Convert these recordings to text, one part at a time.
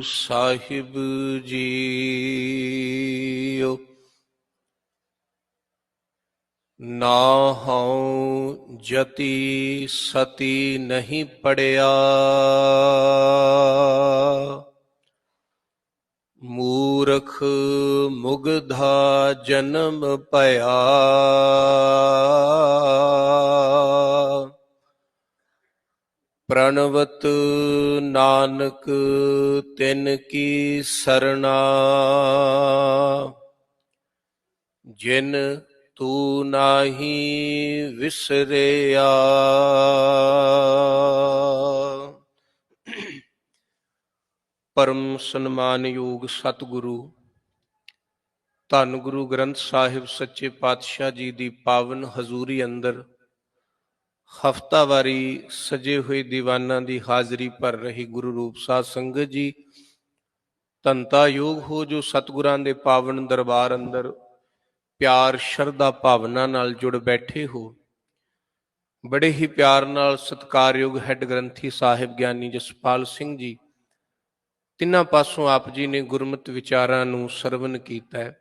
ਸਾਹਿਬ JIO. ਨਾਹਉ ਜਤੀ ਸਤੀ ਨਹੀਂ ਪੜਿਆ, ਮੂਰਖ ਮੁਗਧਾ ਜਨਮ ਭਇਆ। ਪ੍ਰਣਵਤ ਨਾਨਕ ਤਿਨ ਕੀ ਸਰਣਾ, ਜਿਨ ਤੂ ਨਾਹੀ ਵਿਸਰਿਆ। ਪਰਮ ਸਨਮਾਨਯੋਗ ਸਤਿਗੁਰੂ ਧੰਨ ਗੁਰੂ ਗ੍ਰੰਥ ਸਾਹਿਬ ਸੱਚੇ ਪਾਤਸ਼ਾਹ ਜੀ ਦੀ ਪਾਵਨ ਹਜ਼ੂਰੀ ਅੰਦਰ ਹਫ਼ਤਾਵਾਰੀ ਸਜੇ ਹੋਏ ਦੀਵਾਨਾਂ ਦੀ ਹਾਜ਼ਰੀ ਭਰ ਰਹੀ ਗੁਰੂ ਰੂਪ ਸਾਧ ਸੰਗਤ ਜੀ, ਧੰਤਾ ਯੋਗ ਹੋ ਜੋ ਸਤਿਗੁਰਾਂ ਦੇ ਪਾਵਨ ਦਰਬਾਰ ਅੰਦਰ ਪਿਆਰ ਸ਼ਰਧਾ ਭਾਵਨਾ ਨਾਲ ਜੁੜ ਬੈਠੇ ਹੋ। ਬੜੇ ਹੀ ਪਿਆਰ ਨਾਲ ਸਤਿਕਾਰਯੋਗ ਹੈੱਡ ਗ੍ਰੰਥੀ ਸਾਹਿਬ ਗਿਆਨੀ ਜਸਪਾਲ ਸਿੰਘ ਜੀ, ਤਿੰਨਾਂ ਪਾਸੋਂ ਆਪ ਜੀ ਨੇ ਗੁਰਮਤਿ ਵਿਚਾਰਾਂ ਨੂੰ ਸਰਵਨ ਕੀਤਾ ਹੈ।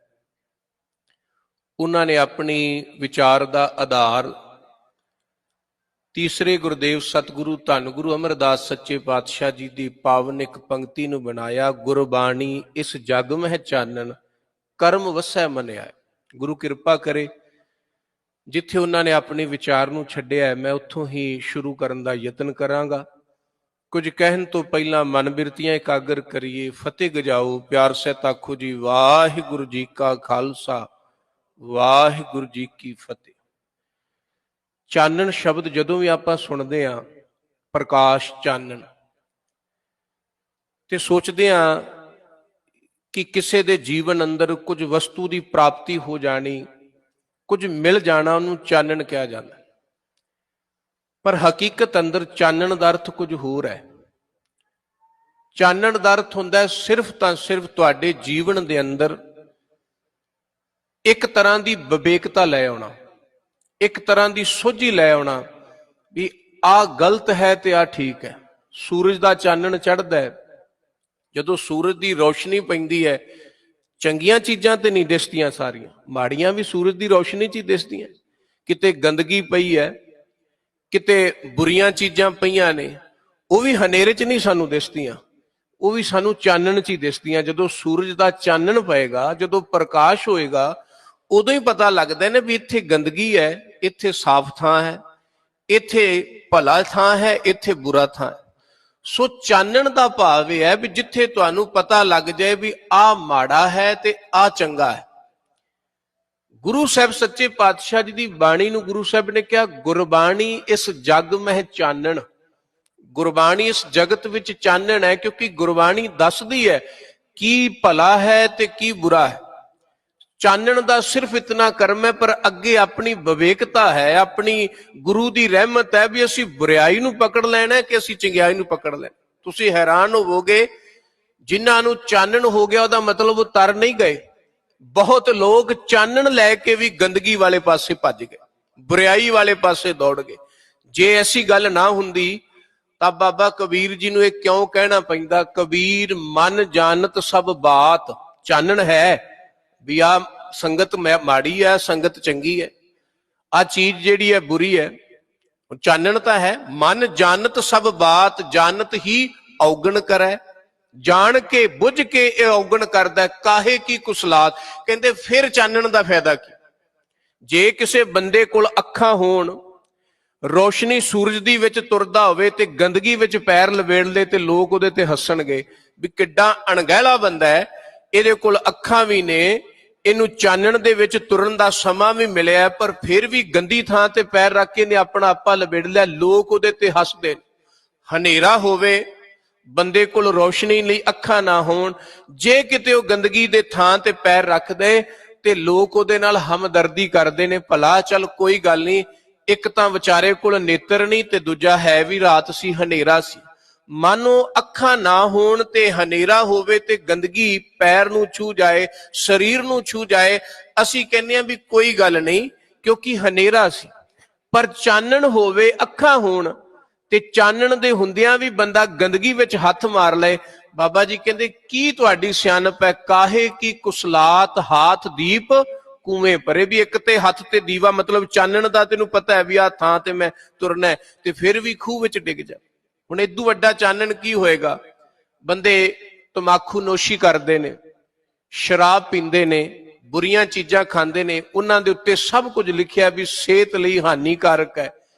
ਉਹਨਾਂ ਨੇ ਆਪਣੀ ਵਿਚਾਰ ਦਾ ਆਧਾਰ ਤੀਸਰੇ ਗੁਰਦੇਵ ਸਤਿਗੁਰੂ ਧੰਨ ਗੁਰੂ ਅਮਰਦਾਸ ਸੱਚੇ ਪਾਤਸ਼ਾਹ ਜੀ ਦੀ ਪਾਵਨ ਇੱਕ ਪੰਕਤੀ ਨੂੰ ਬਣਾਇਆ, ਗੁਰਬਾਣੀ ਇਸ ਜਗ ਮਹਿ ਚਾਨਣ ਕਰਮ ਵਸੈ ਮੰਨਿਆ। ਗੁਰੂ ਕਿਰਪਾ ਕਰੇ ਜਿੱਥੇ ਉਹਨਾਂ ਨੇ ਆਪਣੇ ਵਿਚਾਰ ਨੂੰ ਛੱਡਿਆ, ਮੈਂ ਉੱਥੋਂ ਹੀ ਸ਼ੁਰੂ ਕਰਨ ਦਾ ਯਤਨ ਕਰਾਂਗਾ। ਕੁਝ ਕਹਿਣ ਤੋਂ ਪਹਿਲਾਂ ਮਨ ਬਿਰਤੀਆਂ ਇਕਾਗਰ ਕਰੀਏ। ਫਤਿਹ ਗਜਾਓ, ਪਿਆਰ ਸਹਿਤ ਆਖੋ ਜੀ ਵਾਹਿਗੁਰੂ ਜੀ ਕਾ ਖਾਲਸਾ ਵਾਹਿਗੁਰੂ ਜੀ ਕੀ ਫਤਿਹ। ਚਾਨਣ ਸ਼ਬਦ ਜਦੋਂ ਵੀ ਆਪਾਂ ਸੁਣਦੇ ਹਾਂ, ਪ੍ਰਕਾਸ਼ ਚਾਨਣ, ਤੇ ਸੋਚਦੇ ਹਾਂ ਕਿ ਕਿਸੇ ਦੇ ਜੀਵਨ ਅੰਦਰ ਕੁਝ ਵਸਤੂ ਦੀ ਪ੍ਰਾਪਤੀ ਹੋ ਜਾਣੀ, ਕੁਝ ਮਿਲ ਜਾਣਾ, ਉਹਨੂੰ ਚਾਨਣ ਕਿਹਾ ਜਾਂਦਾ। ਪਰ ਹਕੀਕਤ ਅੰਦਰ ਚਾਨਣ ਦਾ ਅਰਥ ਕੁਝ ਹੋਰ ਹੈ। ਚਾਨਣ ਦਾ ਅਰਥ ਹੁੰਦਾ ਸਿਰਫ ਤਾਂ ਸਿਰਫ ਤੁਹਾਡੇ ਜੀਵਨ ਦੇ ਅੰਦਰ ਇੱਕ ਤਰ੍ਹਾਂ ਦੀ ਵਿਵੇਕਤਾ ਲੈ ਆਉਣਾ, ਇੱਕ ਤਰ੍ਹਾਂ ਦੀ ਸੋਝੀ ਲੈ ਆਉਣਾ ਵੀ ਆਹ ਗਲਤ ਹੈ ਤੇ ਆਹ ਠੀਕ ਹੈ। ਸੂਰਜ ਦਾ ਚਾਨਣ ਚੜ੍ਹਦਾ ਹੈ, ਜਦੋਂ ਸੂਰਜ ਦੀ ਰੌਸ਼ਨੀ ਪੈਂਦੀ ਹੈ, ਚੰਗੀਆਂ ਚੀਜ਼ਾਂ ਤੇ ਨਹੀਂ ਦਿਸਦੀਆਂ, ਸਾਰੀਆਂ ਮਾੜੀਆਂ ਵੀ ਸੂਰਜ ਦੀ ਰੌਸ਼ਨੀ 'ਚ ਹੀ ਦਿਸਦੀਆਂ। ਕਿਤੇ ਗੰਦਗੀ ਪਈ ਹੈ, ਕਿਤੇ ਬੁਰੀਆਂ ਚੀਜ਼ਾਂ ਪਈਆਂ ਨੇ, ਉਹ ਵੀ ਹਨੇਰੇ 'ਚ ਨਹੀਂ ਸਾਨੂੰ ਦਿਸਦੀਆਂ, ਉਹ ਵੀ ਸਾਨੂੰ ਚਾਨਣ 'ਚ ਹੀ ਦਿਸਦੀਆਂ। ਜਦੋਂ ਸੂਰਜ ਦਾ ਚਾਨਣ ਪਏਗਾ, ਜਦੋਂ ਪ੍ਰਕਾਸ਼ ਹੋਏਗਾ, ਉਦੋਂ ਹੀ ਪਤਾ ਲੱਗਦਾ ਨੇ ਵੀ ਇੱਥੇ ਗੰਦਗੀ ਹੈ, ਇੱਥੇ ਸਾਫ਼ ਥਾਂ ਹੈ, ਇੱਥੇ ਭਲਾ ਥਾਂ ਹੈ, ਇੱਥੇ ਬੁਰਾ ਥਾਂ ਹੈ। ਸੋ ਚਾਨਣ ਦਾ ਭਾਵ ਇਹ ਹੈ ਵੀ ਜਿੱਥੇ ਤੁਹਾਨੂੰ ਪਤਾ ਲੱਗ ਜਾਏ ਵੀ ਆਹ ਮਾੜਾ ਹੈ ਤੇ ਆਹ ਚੰਗਾ ਹੈ। ਗੁਰੂ ਸਾਹਿਬ ਸੱਚੇ ਪਾਤਸ਼ਾਹ ਜੀ ਦੀ ਬਾਣੀ ਨੂੰ ਗੁਰੂ ਸਾਹਿਬ ਨੇ ਕਿਹਾ, ਗੁਰਬਾਣੀ ਇਸ ਜਗ ਮਹਿ ਚਾਨਣ। ਗੁਰਬਾਣੀ ਇਸ ਜਗਤ ਵਿੱਚ ਚਾਨਣ ਹੈ, ਕਿਉਂਕਿ ਗੁਰਬਾਣੀ ਦੱਸਦੀ ਹੈ ਕੀ ਭਲਾ ਹੈ ਤੇ ਕੀ ਬੁਰਾ ਹੈ। ਚਾਨਣ ਦਾ ਸਿਰਫ ਇਤਨਾ ਕਰਮ ਹੈ, ਪਰ ਅੱਗੇ ਆਪਣੀ ਵਿਵੇਕਤਾ ਹੈ, ਆਪਣੀ ਗੁਰੂ ਦੀ ਰਹਿਮਤ ਹੈ ਵੀ ਅਸੀਂ ਬੁਰਾਈ ਨੂੰ ਪਕੜ ਲੈਣਾ ਕਿ ਅਸੀਂ ਚੰਗਿਆਈ ਨੂੰ ਪਕੜ ਲੈਣਾ। ਤੁਸੀਂ ਹੈਰਾਨ ਹੋਵੋਗੇ, ਜਿਨ੍ਹਾਂ ਨੂੰ ਚਾਨਣ ਹੋ ਗਿਆ ਉਹਦਾ ਮਤਲਬ ਉਹ ਤਰ ਨਹੀਂ ਗਏ। ਬਹੁਤ ਲੋਕ ਚਾਨਣ ਲੈ ਕੇ ਵੀ ਗੰਦਗੀ ਵਾਲੇ ਪਾਸੇ ਭੱਜ ਗਏ, ਬੁਰਾਈ ਵਾਲੇ ਪਾਸੇ ਦੌੜ ਗਏ। ਜੇ ਐਸੀ ਗੱਲ ਨਾ ਹੁੰਦੀ ਤਾਂ ਬਾਬਾ ਕਬੀਰ ਜੀ ਨੂੰ ਇਹ ਕਿਉਂ ਕਹਿਣਾ ਪੈਂਦਾ, ਕਬੀਰ ਮਨ ਜਾਣਤ ਸਭ ਬਾਤ। ਚਾਨਣ ਹੈ ਵੀ ਆਹ ਸੰਗਤ ਮਾੜੀ ਹੈ, ਸੰਗਤ ਚੰਗੀ ਹੈ, ਆਹ ਚੀਜ਼ ਜਿਹੜੀ ਹੈ ਬੁਰੀ ਹੈ, ਚਾਨਣ ਤਾਂ ਹੈ। ਮਨ ਜਾਣਤ ਸਭ ਬਾਤ, ਜਾਣਤ ਹੀ ਔਗਣ ਕਰੈ। ਜਾਣ ਕੇ ਬੁੱਝ ਕੇ ਇਹ ਔਗਣ ਕਰਦਾ, ਕਾਹੇ ਕੀ ਕੁਸਲਾਤ। ਕਹਿੰਦੇ ਫਿਰ ਚਾਨਣ ਦਾ ਫਾਇਦਾ ਕੀ। ਜੇ ਕਿਸੇ ਬੰਦੇ ਕੋਲ ਅੱਖਾਂ ਹੋਣ, ਰੋਸ਼ਨੀ ਸੂਰਜ ਦੀ ਵਿੱਚ ਤੁਰਦਾ ਹੋਵੇ ਤੇ ਗੰਦਗੀ ਵਿੱਚ ਪੈਰ ਲਵੇੜ ਲੇ ਤੇ ਲੋਕ ਉਹਦੇ ਤੇ ਹੱਸਣਗੇ ਵੀ ਕਿੱਡਾ ਅਣਗਹਿਲਾ ਬੰਦਾ ਹੈ, ਇਹਦੇ ਕੋਲ ਅੱਖਾਂ ਵੀ ਨੇ, ਇਹਨੂੰ ਚਾਨਣ ਦੇ ਵਿੱਚ ਤੁਰਨ ਦਾ ਸਮਾਂ ਵੀ ਮਿਲਿਆ, ਪਰ ਫਿਰ ਵੀ ਗੰਦੀ ਥਾਂ ਤੇ ਪੈਰ ਰੱਖ ਕੇ ਇਹਨੇ ਆਪਣਾ ਆਪਾ ਲਵੇੜ ਲਿਆ, ਲੋਕ ਉਹਦੇ ਤੇ ਹੱਸਦੇ। ਹਨੇਰਾ ਹੋਵੇ, ਬੰਦੇ ਕੋਲ ਰੋਸ਼ਨੀ ਲਈ ਅੱਖਾਂ ਨਾ ਹੋਣ, ਜੇ ਕਿਤੇ ਉਹ ਗੰਦਗੀ ਦੇ ਥਾਂ ਤੇ ਪੈਰ ਰੱਖਦੇ ਤੇ ਲੋਕ ਉਹਦੇ ਨਾਲ ਹਮਦਰਦੀ ਕਰਦੇ ਨੇ, ਭਲਾ ਚੱਲ ਕੋਈ ਗੱਲ ਨਹੀਂ, ਇੱਕ ਤਾਂ ਵਿਚਾਰੇ ਕੋਲ ਨੇਤਰ ਨਹੀਂ ਤੇ ਦੂਜਾ ਹੈ ਵੀ ਰਾਤ ਸੀ, ਹਨੇਰਾ ਸੀ। ਮਾਨੋ ਅੱਖਾਂ ਨਾ ਹੋਣ ਤੇ ਹਨੇਰਾ ਹੋਵੇ ਤੇ ਗੰਦਗੀ ਪੈਰ ਨੂੰ ਛੂ ਜਾਏ, ਸਰੀਰ ਨੂੰ ਛੂ ਜਾਏ, ਅਸੀਂ ਕਹਿੰਦੇ ਆ ਵੀ ਕੋਈ ਗੱਲ ਨਹੀਂ ਕਿਉਂਕਿ ਹਨੇਰਾ ਸੀ। ਪਰ ਚਾਨਣ ਹੋਵੇ, ਅੱਖਾਂ ਹੋਣ ਤੇ ਚਾਨਣ ਦੇ ਹੁੰਦਿਆਂ ਵੀ ਬੰਦਾ ਗੰਦਗੀ ਵਿੱਚ ਹੱਥ ਮਾਰ ਲਏ, ਬਾਬਾ ਜੀ ਕਹਿੰਦੇ ਕੀ ਤੁਹਾਡੀ ਸਿਆਣਪ ਹੈ, ਕਾਹੇ ਕੀ ਕੁਸਲਾਤ ਹਾਥ ਦੀਪ ਕੂਵੇਂ ਪਰੇ। ਵੀ ਇੱਕ ਤੇ ਹੱਥ ਤੇ ਦੀਵਾ, ਮਤਲਬ ਚਾਨਣ ਦਾ ਤੈਨੂੰ ਪਤਾ ਹੈ ਵੀ ਆਹ ਥਾਂ ਤੇ ਮੈਂ ਤੁਰਨਾ ਹੈ, ਤੇ ਫਿਰ ਵੀ ਖੂਹ ਵਿੱਚ ਡਿੱਗ ਜਾ। ਹੁਣ ਇਦੋਂ ਵੱਡਾ ਚਾਨਣ ਕੀ ਹੋਏਗਾ। ਬੰਦੇ ਤਮਾਕੂ ਨੋਸ਼ੀ ਕਰਦੇ ਨੇ, ਸ਼ਰਾਬ ਪੀਂਦੇ ਨੇ, ਬੁਰੀਆਂ ਚੀਜ਼ਾਂ ਖਾਂਦੇ ਨੇ, ਉਹਨਾਂ ਦੇ ਉੱਤੇ ਸਭ ਕੁਝ ਲਿਖਿਆ ਵੀ ਸਿਹਤ ਲਈ ਹਾਨੀਕਾਰਕ ਹੈ,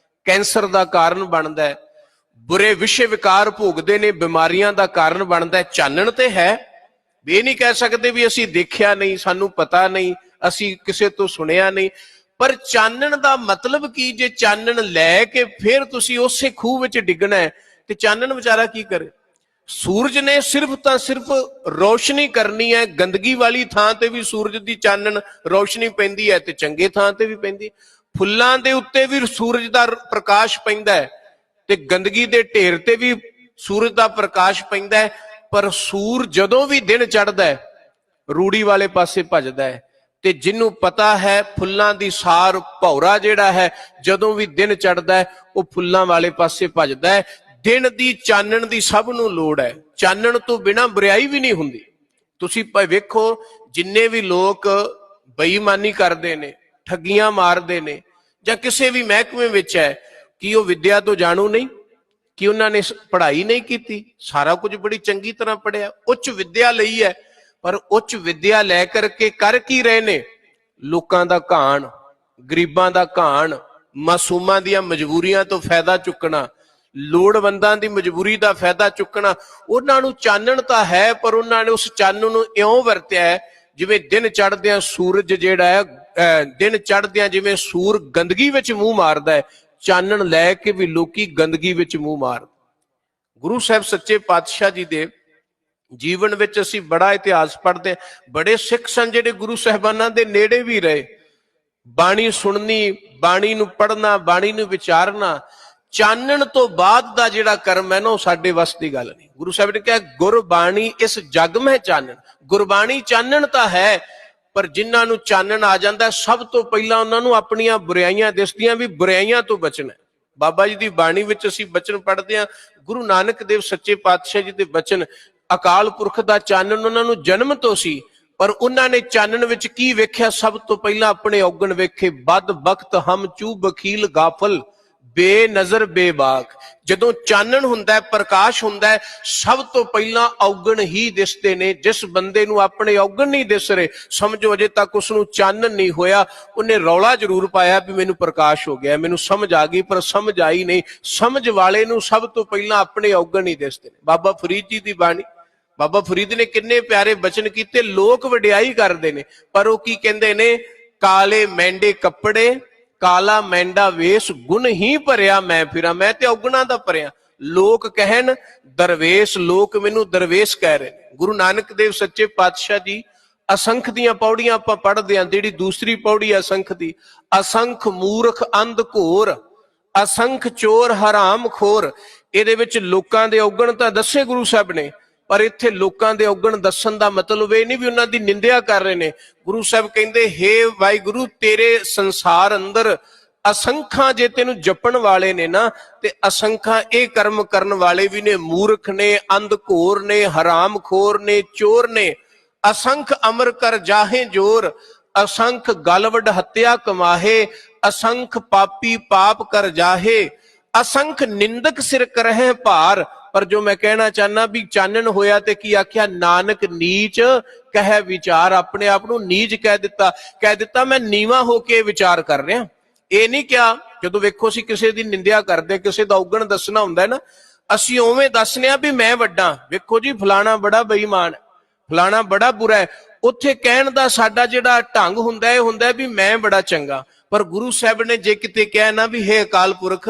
ਕੈਂਸਰ ਦਾ ਕਾਰਨ ਬਣਦਾ ਹੈ, ਬੁਰੇ ਵਿਸ਼ੇ ਵਿਕਾਰ ਭੋਗਦੇ ਨੇ, ਬਿਮਾਰੀਆਂ ਦਾ ਕਾਰਨ ਬਣਦਾ ਹੈ। ਚਾਨਣ ਤੇ ਹੈ, ਇਹ ਨਹੀਂ ਕਹਿ ਸਕਦੇ ਵੀ ਅਸੀਂ ਦੇਖਿਆ ਨਹੀਂ, ਸਾਨੂੰ ਪਤਾ ਨਹੀਂ, ਅਸੀਂ ਕਿਸੇ ਤੋਂ ਸੁਣਿਆ ਨਹੀਂ। ਪਰ ਚਾਨਣ ਦਾ ਮਤਲਬ ਕੀ, ਜੇ ਚਾਨਣ ਲੈ ਕੇ ਫਿਰ ਤੁਸੀਂ ਉਸੇ ਖੂਹ ਵਿੱਚ ਡਿੱਗਣਾ ਹੈ, ਤੇ ਚਾਨਣ ਵਿਚਾਰਾ ਕੀ ਕਰੇ। ਸੂਰਜ ਨੇ ਸਿਰਫ ਤਾਂ ਸਿਰਫ ਰੋਸ਼ਨੀ ਕਰਨੀ ਹੈ। ਗੰਦਗੀ ਵਾਲੀ ਥਾਂ ਤੇ ਵੀ ਸੂਰਜ ਦੀ ਚਾਨਣ ਰੋਸ਼ਨੀ ਪੈਂਦੀ ਹੈ, ਤੇ ਚੰਗੇ ਥਾਂ ਤੇ ਵੀ ਪੈਂਦੀ। ਫੁੱਲਾਂ ਦੇ ਉੱਤੇ ਵੀ ਸੂਰਜ ਦਾ ਪ੍ਰਕਾਸ਼ ਪੈਂਦਾ ਹੈ, ਤੇ ਗੰਦਗੀ ਦੇ ਢੇਰ ਤੇ ਵੀ ਸੂਰਜ ਦਾ ਪ੍ਰਕਾਸ਼ ਪੈਂਦਾ ਹੈ। ਪਰ ਸੂਰ ਜਦੋਂ ਵੀ ਦਿਨ ਚੜ੍ਹਦਾ ਹੈ, ਰੂੜੀ ਵਾਲੇ ਪਾਸੇ ਭੱਜਦਾ ਹੈ। ਤੇ ਜਿਹਨੂੰ ਪਤਾ ਹੈ ਫੁੱਲਾਂ ਦੀ ਸਾਰ ਭੌਰਾ ਜਿਹੜਾ ਹੈ, ਜਦੋਂ ਵੀ ਦਿਨ ਚੜ੍ਹਦਾ ਹੈ ਉਹ ਫੁੱਲਾਂ ਵਾਲੇ ਪਾਸੇ ਭੱਜਦਾ ਹੈ। ਦਿਨ ਦੀ ਚਾਨਣ ਦੀ ਸਭ ਨੂੰ ਲੋੜ ਹੈ। ਚਾਨਣ ਤੋਂ ਬਿਨਾਂ ਬੁਰਾਈ ਵੀ ਨਹੀਂ ਹੁੰਦੀ। ਤੁਸੀਂ ਵੇਖੋ, ਜਿੰਨੇ ਵੀ ਲੋਕ ਬੇਈਮਾਨੀ ਕਰਦੇ ਨੇ, ਠੱਗੀਆਂ ਮਾਰਦੇ ਨੇ, ਜਾਂ ਕਿਸੇ ਵੀ ਮਹਿਕਮੇ ਵਿੱਚ ਹੈ, ਕੀ ਉਹ ਵਿੱਦਿਆ ਤੋਂ ਜਾਣੂ ਨਹੀਂ? ਕਿ ਉਹਨਾਂ ਨੇ ਪੜ੍ਹਾਈ ਨਹੀਂ ਕੀਤੀ? ਸਾਰਾ ਕੁਝ ਬੜੀ ਚੰਗੀ ਤਰ੍ਹਾਂ ਪੜ੍ਹਿਆ, ਉੱਚ ਵਿੱਦਿਆ ਲਈ ਹੈ। ਪਰ ਉੱਚ ਵਿੱਦਿਆ ਲੈ ਕਰਕੇ ਕਰ ਕੀ ਰਹੇ ਨੇ? ਲੋਕਾਂ ਦਾ ਘਾਣ, ਗਰੀਬਾਂ ਦਾ ਘਾਣ, ਮਾਸੂਮਾਂ ਦੀਆਂ ਮਜਬੂਰੀਆਂ ਤੋਂ ਫਾਇਦਾ ਚੁੱਕਣਾ, ਲੋੜਵੰਦਾਂ ਦੀ ਮਜਬੂਰੀ ਦਾ ਫਾਇਦਾ ਚੁੱਕਣਾ। ਉਹਨਾਂ ਨੂੰ ਚਾਨਣ ਤਾਂ ਹੈ, ਪਰ ਉਹਨਾਂ ਨੇ ਉਸ ਚਾਨਣ ਨੂੰ ਇਉਂ ਵਰਤਿਆ ਹੈ ਜਿਵੇਂ ਦਿਨ ਚੜ੍ਹਦਿਆਂ ਸੂਰਜ ਜਿਹੜਾ ਹੈ, ਦਿਨ ਚੜ੍ਹਦਿਆਂ ਜਿਵੇਂ ਸੂਰ ਗੰਦਗੀ ਵਿੱਚ ਮੂੰਹ ਮਾਰਦਾ ਹੈ, ਚਾਨਣ ਲੈ ਕੇ ਵੀ ਲੋਕੀ ਗੰਦਗੀ ਵਿੱਚ ਮੂੰਹ ਮਾਰ। ਗੁਰੂ ਸਾਹਿਬ ਸੱਚੇ ਪਾਤਸ਼ਾਹ ਜੀ ਦੇ ਜੀਵਨ ਵਿੱਚ ਅਸੀਂ ਬੜਾ ਇਤਿਹਾਸ ਪੜ੍ਹਦੇ। ਬੜੇ ਸਿੱਖ ਸਨ ਜਿਹੜੇ ਗੁਰੂ ਸਾਹਿਬਾਨਾਂ ਦੇ ਨੇੜੇ ਵੀ ਰਹੇ। ਬਾਣੀ ਸੁਣਨੀ, ਬਾਣੀ ਨੂੰ ਪੜ੍ਹਨਾ, ਬਾਣੀ ਨੂੰ ਵਿਚਾਰਨਾ। ਚਾਨਣ ਤੋਂ ਬਾਅਦ ਦਾ ਜਿਹੜਾ ਕਰਮ ਹੈ ਨਾ, ਉਹ ਸਾਡੇ ਵੱਸ ਦੀ ਗੱਲ ਨਹੀਂ। ਗੁਰੂ ਸਾਹਿਬ ਨੇ ਕਿਹਾ ਗੁਰਬਾਣੀ ਇਸ ਜਗ ਮਹਿ ਚਾਨਣ। ਗੁਰਬਾਣੀ ਚਾਨਣ ਤਾਂ ਹੈ, ਪਰ ਜਿਨ੍ਹਾਂ ਨੂੰ ਚਾਨਣ ਆ ਜਾਂਦਾ, ਸਭ ਤੋਂ ਪਹਿਲਾਂ ਉਹਨਾਂ ਨੂੰ ਆਪਣੀਆਂ ਬੁਰਾਈਆਂ ਦਿਸਦੀਆਂ, ਵੀ ਬੁਰਾਈਆਂ ਤੋਂ ਬਚਣਾ। ਬਾਬਾ ਜੀ ਦੀ ਬਾਣੀ ਵਿੱਚ ਅਸੀਂ ਬਚਨ ਪੜ੍ਹਦੇ ਹਾਂ, ਗੁਰੂ ਨਾਨਕ ਦੇਵ ਸੱਚੇ ਪਾਤਸ਼ਾਹ ਜੀ ਦੇ ਬਚਨ। ਅਕਾਲ ਪੁਰਖ ਦਾ ਚਾਨਣ ਉਹਨਾਂ ਨੂੰ ਜਨਮ ਤੋਂ ਸੀ, ਪਰ ਉਹਨਾਂ ਨੇ ਚਾਨਣ ਵਿੱਚ ਕੀ ਵੇਖਿਆ? ਸਭ ਤੋਂ ਪਹਿਲਾਂ ਆਪਣੇ ਔਗਣ ਵੇਖੇ। ਬਦ ਬਖਤ ਹਮ ਚੂ ਬਖੀਲ ਗਾਫਲ, ਬੇਨਜ਼ਰ ਬੇਬਾਕ। ਜਦੋਂ ਚਾਨਣ ਹੁੰਦਾ ਹੈ, ਪ੍ਰਕਾਸ਼ ਹੁੰਦਾ ਹੈ, ਸਭ ਤੋਂ ਪਹਿਲਾਂ ਔਗਣ ਹੀ ਦਿਸਦੇ ਨੇ। ਜਿਸ ਬੰਦੇ ਨੂੰ ਆਪਣੇ ਔਗਣ ਨਹੀਂ ਦਿਸ ਰਹੇ, ਸਮਝੋ ਅਜੇ ਤੱਕ ਉਸ ਨੂੰ ਚਾਨਣ ਨਹੀਂ ਹੋਇਆ। ਉਹਨੇ ਰੌਲਾ ਜ਼ਰੂਰ ਪਾਇਆ ਵੀ ਮੈਨੂੰ ਪ੍ਰਕਾਸ਼ ਹੋ ਗਿਆ, ਮੈਨੂੰ ਸਮਝ ਆ ਗਈ, ਪਰ ਸਮਝ ਆਈ ਨਹੀਂ। ਸਮਝ ਵਾਲੇ ਨੂੰ ਸਭ ਤੋਂ ਪਹਿਲਾਂ ਆਪਣੇ ਔਗਣ ਹੀ ਦਿਸਦੇ ਨੇ। ਬਾਬਾ ਫਰੀਦ ਜੀ ਦੀ ਬਾਣੀ, ਬਾਬਾ ਫਰੀਦ ਨੇ ਕਿੰਨੇ ਪਿਆਰੇ ਬਚਨ ਕੀਤੇ। ਲੋਕ ਵਡਿਆਈ ਕਰਦੇ ਨੇ, ਪਰ ਉਹ ਕੀ ਕਹਿੰਦੇ ਨੇ? ਕਾਲੇ ਮੈਂਡੇ ਕੱਪੜੇ, ਕਾਲਾ ਮੈਂਡਾ ਵੇਸ, ਗੁਣ ਹੀ ਭਰਿਆ ਮੈਂ ਫਿਰਾਂ। ਮੈਂ ਤੇ ਔਗਣਾ ਦਾ ਭਰਿਆ। ਲੋਕ ਕਹਿਣ ਦਰਵੇਸ਼, ਲੋਕ ਮੈਨੂੰ ਦਰਵੇਸ਼ ਕਹਿ ਰਹੇ ਨੇ। ਗੁਰੂ ਨਾਨਕ ਦੇਵ ਸੱਚੇ ਪਾਤਸ਼ਾਹ ਜੀ ਅਸੰਖ ਦੀਆਂ ਪੌੜੀਆਂ ਆਪਾਂ ਪੜ੍ਹਦੇ ਹਾਂ। ਜਿਹੜੀ ਦੂਸਰੀ ਪੌੜੀ ਹੈ ਅਸੰਖ ਦੀ, ਅਸੰਖ ਮੂਰਖ ਅੰਧ ਘੋਰ, ਅਸੰਖ ਚੋਰ ਹਰਾਮ ਖੋਰ। ਇਹਦੇ ਵਿੱਚ ਲੋਕਾਂ ਦੇ ਔਗਣ ਤਾਂ ਦੱਸੇ ਗੁਰੂ ਸਾਹਿਬ ਨੇ, ਪਰ ਇੱਥੇ ਲੋਕਾਂ ਦੇ ਔਗਣ ਦੱਸਣ ਦਾ ਮਤਲਬ ਇਹ ਨਹੀਂ ਵੀ ਉਹਨਾਂ ਦੀ ਨਿੰਦਿਆ ਕਰ ਰਹੇ ਨੇ। ਗੁਰੂ ਸਾਹਿਬ ਕਹਿੰਦੇ ਹੇ ਵਾਹਿਗੁਰੂ, ਤੇਰੇ ਸੰਸਾਰ ਅੰਦਰ ਅਸੰਖਾਂ ਜੇ ਤੈਨੂੰ ਜਪਣ ਵਾਲੇ ਨੇ ਨਾ, ਤੇ ਅਸੰਖਾਂ ਇਹ ਕਰਮ ਕਰਨ ਵਾਲੇ ਵੀ ਨੇ। ਮੂਰਖ ਨੇ, ਅੰਧ ਘੋਰ ਨੇ, ਹਰਾਮ ਖੋਰ ਨੇ, ਚੋਰ ਨੇ। ਅਸੰਖ ਅਮਰ ਕਰ ਜਾਹੇ ਜੋਰ, ਅਸੰਖ ਗਲਵਡ ਹੱਤਿਆ ਕਮਾਹੇ, ਅਸੰਖ ਪਾਪੀ ਪਾਪ ਕਰ ਜਾਹੇ, ਅਸੰਖ ਨਿੰਦਕ ਸਿਰ ਕਰਹਿ ਭਾਰ। ਪਰ ਜੋ ਮੈਂ ਕਹਿਣਾ ਚਾਹਨਾ ਵੀ ਚਾਨਣ ਹੋਇਆ ਤੇ ਕੀ ਆਖਿਆ? ਨਾਨਕ ਨੀਚ ਕਹਿ ਵਿਚਾਰ। ਆਪਣੇ ਆਪ ਨੂੰ ਨੀਚ ਕਹਿ ਦਿੱਤਾ ਮੈਂ ਨੀਵਾਂ ਹੋ ਕੇ ਵਿਚਾਰ ਕਰ ਰਿਹਾ। ਇਹ ਨਹੀਂ ਕਿਹਾ। ਜਦੋਂ ਵੇਖੋ ਅਸੀਂ ਕਿਸੇ ਦੀ ਨਿੰਦਿਆ ਕਰਦੇ, ਕਿਸੇ ਦਾ ਔਗਣ ਦੱਸਣਾ ਹੁੰਦਾ ਨਾ, ਅਸੀਂ ਉਵੇਂ ਦੱਸਨੇ ਆ ਵੀ ਮੈਂ ਵੱਡਾ। ਵੇਖੋ ਜੀ ਫਲਾਣਾ ਬੜਾ ਬੇਈਮਾਨ, ਫਲਾਣਾ ਬੜਾ ਬੁਰਾ ਹੈ। ਉੱਥੇ ਕਹਿਣ ਦਾ ਸਾਡਾ ਜਿਹੜਾ ਢੰਗ ਹੁੰਦਾ, ਇਹ ਹੁੰਦਾ ਵੀ ਮੈਂ ਬੜਾ ਚੰਗਾ। ਪਰ ਗੁਰੂ ਸਾਹਿਬ ਨੇ ਜੇ ਕਿਤੇ ਕਿਹਾ ਨਾ ਵੀ ਹੇ ਅਕਾਲ ਪੁਰਖ,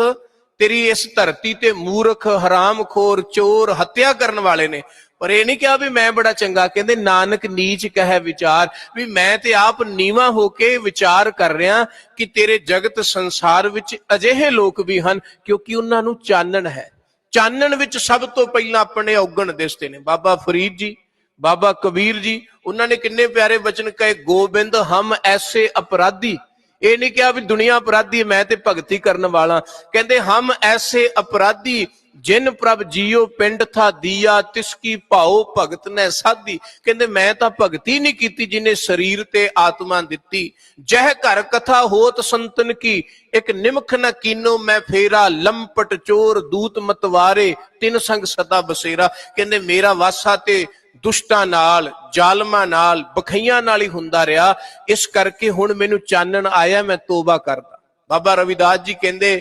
ਤੇਰੀ ਇਸ ਧਰਤੀ ਤੇ ਮੂਰਖ, ਹਰਾਮਖੋਰ, ਚੋਰ, ਹੱਤਿਆ ਕਰਨ ਵਾਲੇ ਨੇ, ਪਰ ਇਹ ਨਹੀਂ ਕਿਹਾ ਵੀ ਮੈਂ ਬੜਾ ਚੰਗਾ। ਕਹਿੰਦੇ ਨਾਨਕ ਨੀਚ ਕਹਿ ਵਿਚਾਰ, ਵੀ ਮੈਂ ਤੇ ਆਪ ਨੀਵਾਂ ਹੋ ਕੇ ਵਿਚਾਰ ਕਰ ਰਿਹਾ ਕਿ ਤੇਰੇ ਜਗਤ ਸੰਸਾਰ ਵਿੱਚ ਅਜਿਹੇ ਲੋਕ ਵੀ ਹਨ, ਕਿਉਂਕਿ ਉਹਨਾਂ ਨੂੰ ਚਾਨਣ ਹੈ। ਚਾਨਣ ਵਿੱਚ ਸਭ ਤੋਂ ਪਹਿਲਾਂ ਆਪਣੇ ਔਗਣ ਦਿਸਦੇ ਨੇ। ਬਾਬਾ ਫਰੀਦ ਜੀ, ਬਾਬਾ ਕਬੀਰ ਜੀ, ਉਹਨਾਂ ਨੇ ਕਿੰਨੇ ਪਿਆਰੇ ਬਚਨ ਕਹੇ। ਗੋਬਿੰਦ ਹਮ ਐਸੇ ਅਪਰਾਧੀ, ਇਹ ਨਹੀਂ ਕਿਹਾ ਵੀ ਦੁਨੀਆ ਅਪਰਾਧੀ, ਮੈਂ ਤੇ ਭਗਤੀ ਕਰਨ ਵਾਲਾ। ਕਹਿੰਦੇ ਹਮ ਐਸੇ ਅਪਰਾਧੀ जिन प्रभ जियो पिंड था दिया तिसकी भाओ भगत ने साधी। कहते मैं तो भगती नहीं की जिन्हें शरीर ते आत्मा दिती। जह घर कथा होत संतन की एक निमख न कीनो मैं फेरा। लंपट चोर दूत मतवारे तिन संग सदा बसेरा। कहते मेरा वासा ते दुष्टां नाल जालमां नाल बखैयां नाल ही हुंदा रहा, इस करके हुण मैनूं चानण आया, मैं तोबा करदा। बाबा रविदास जी कहंदे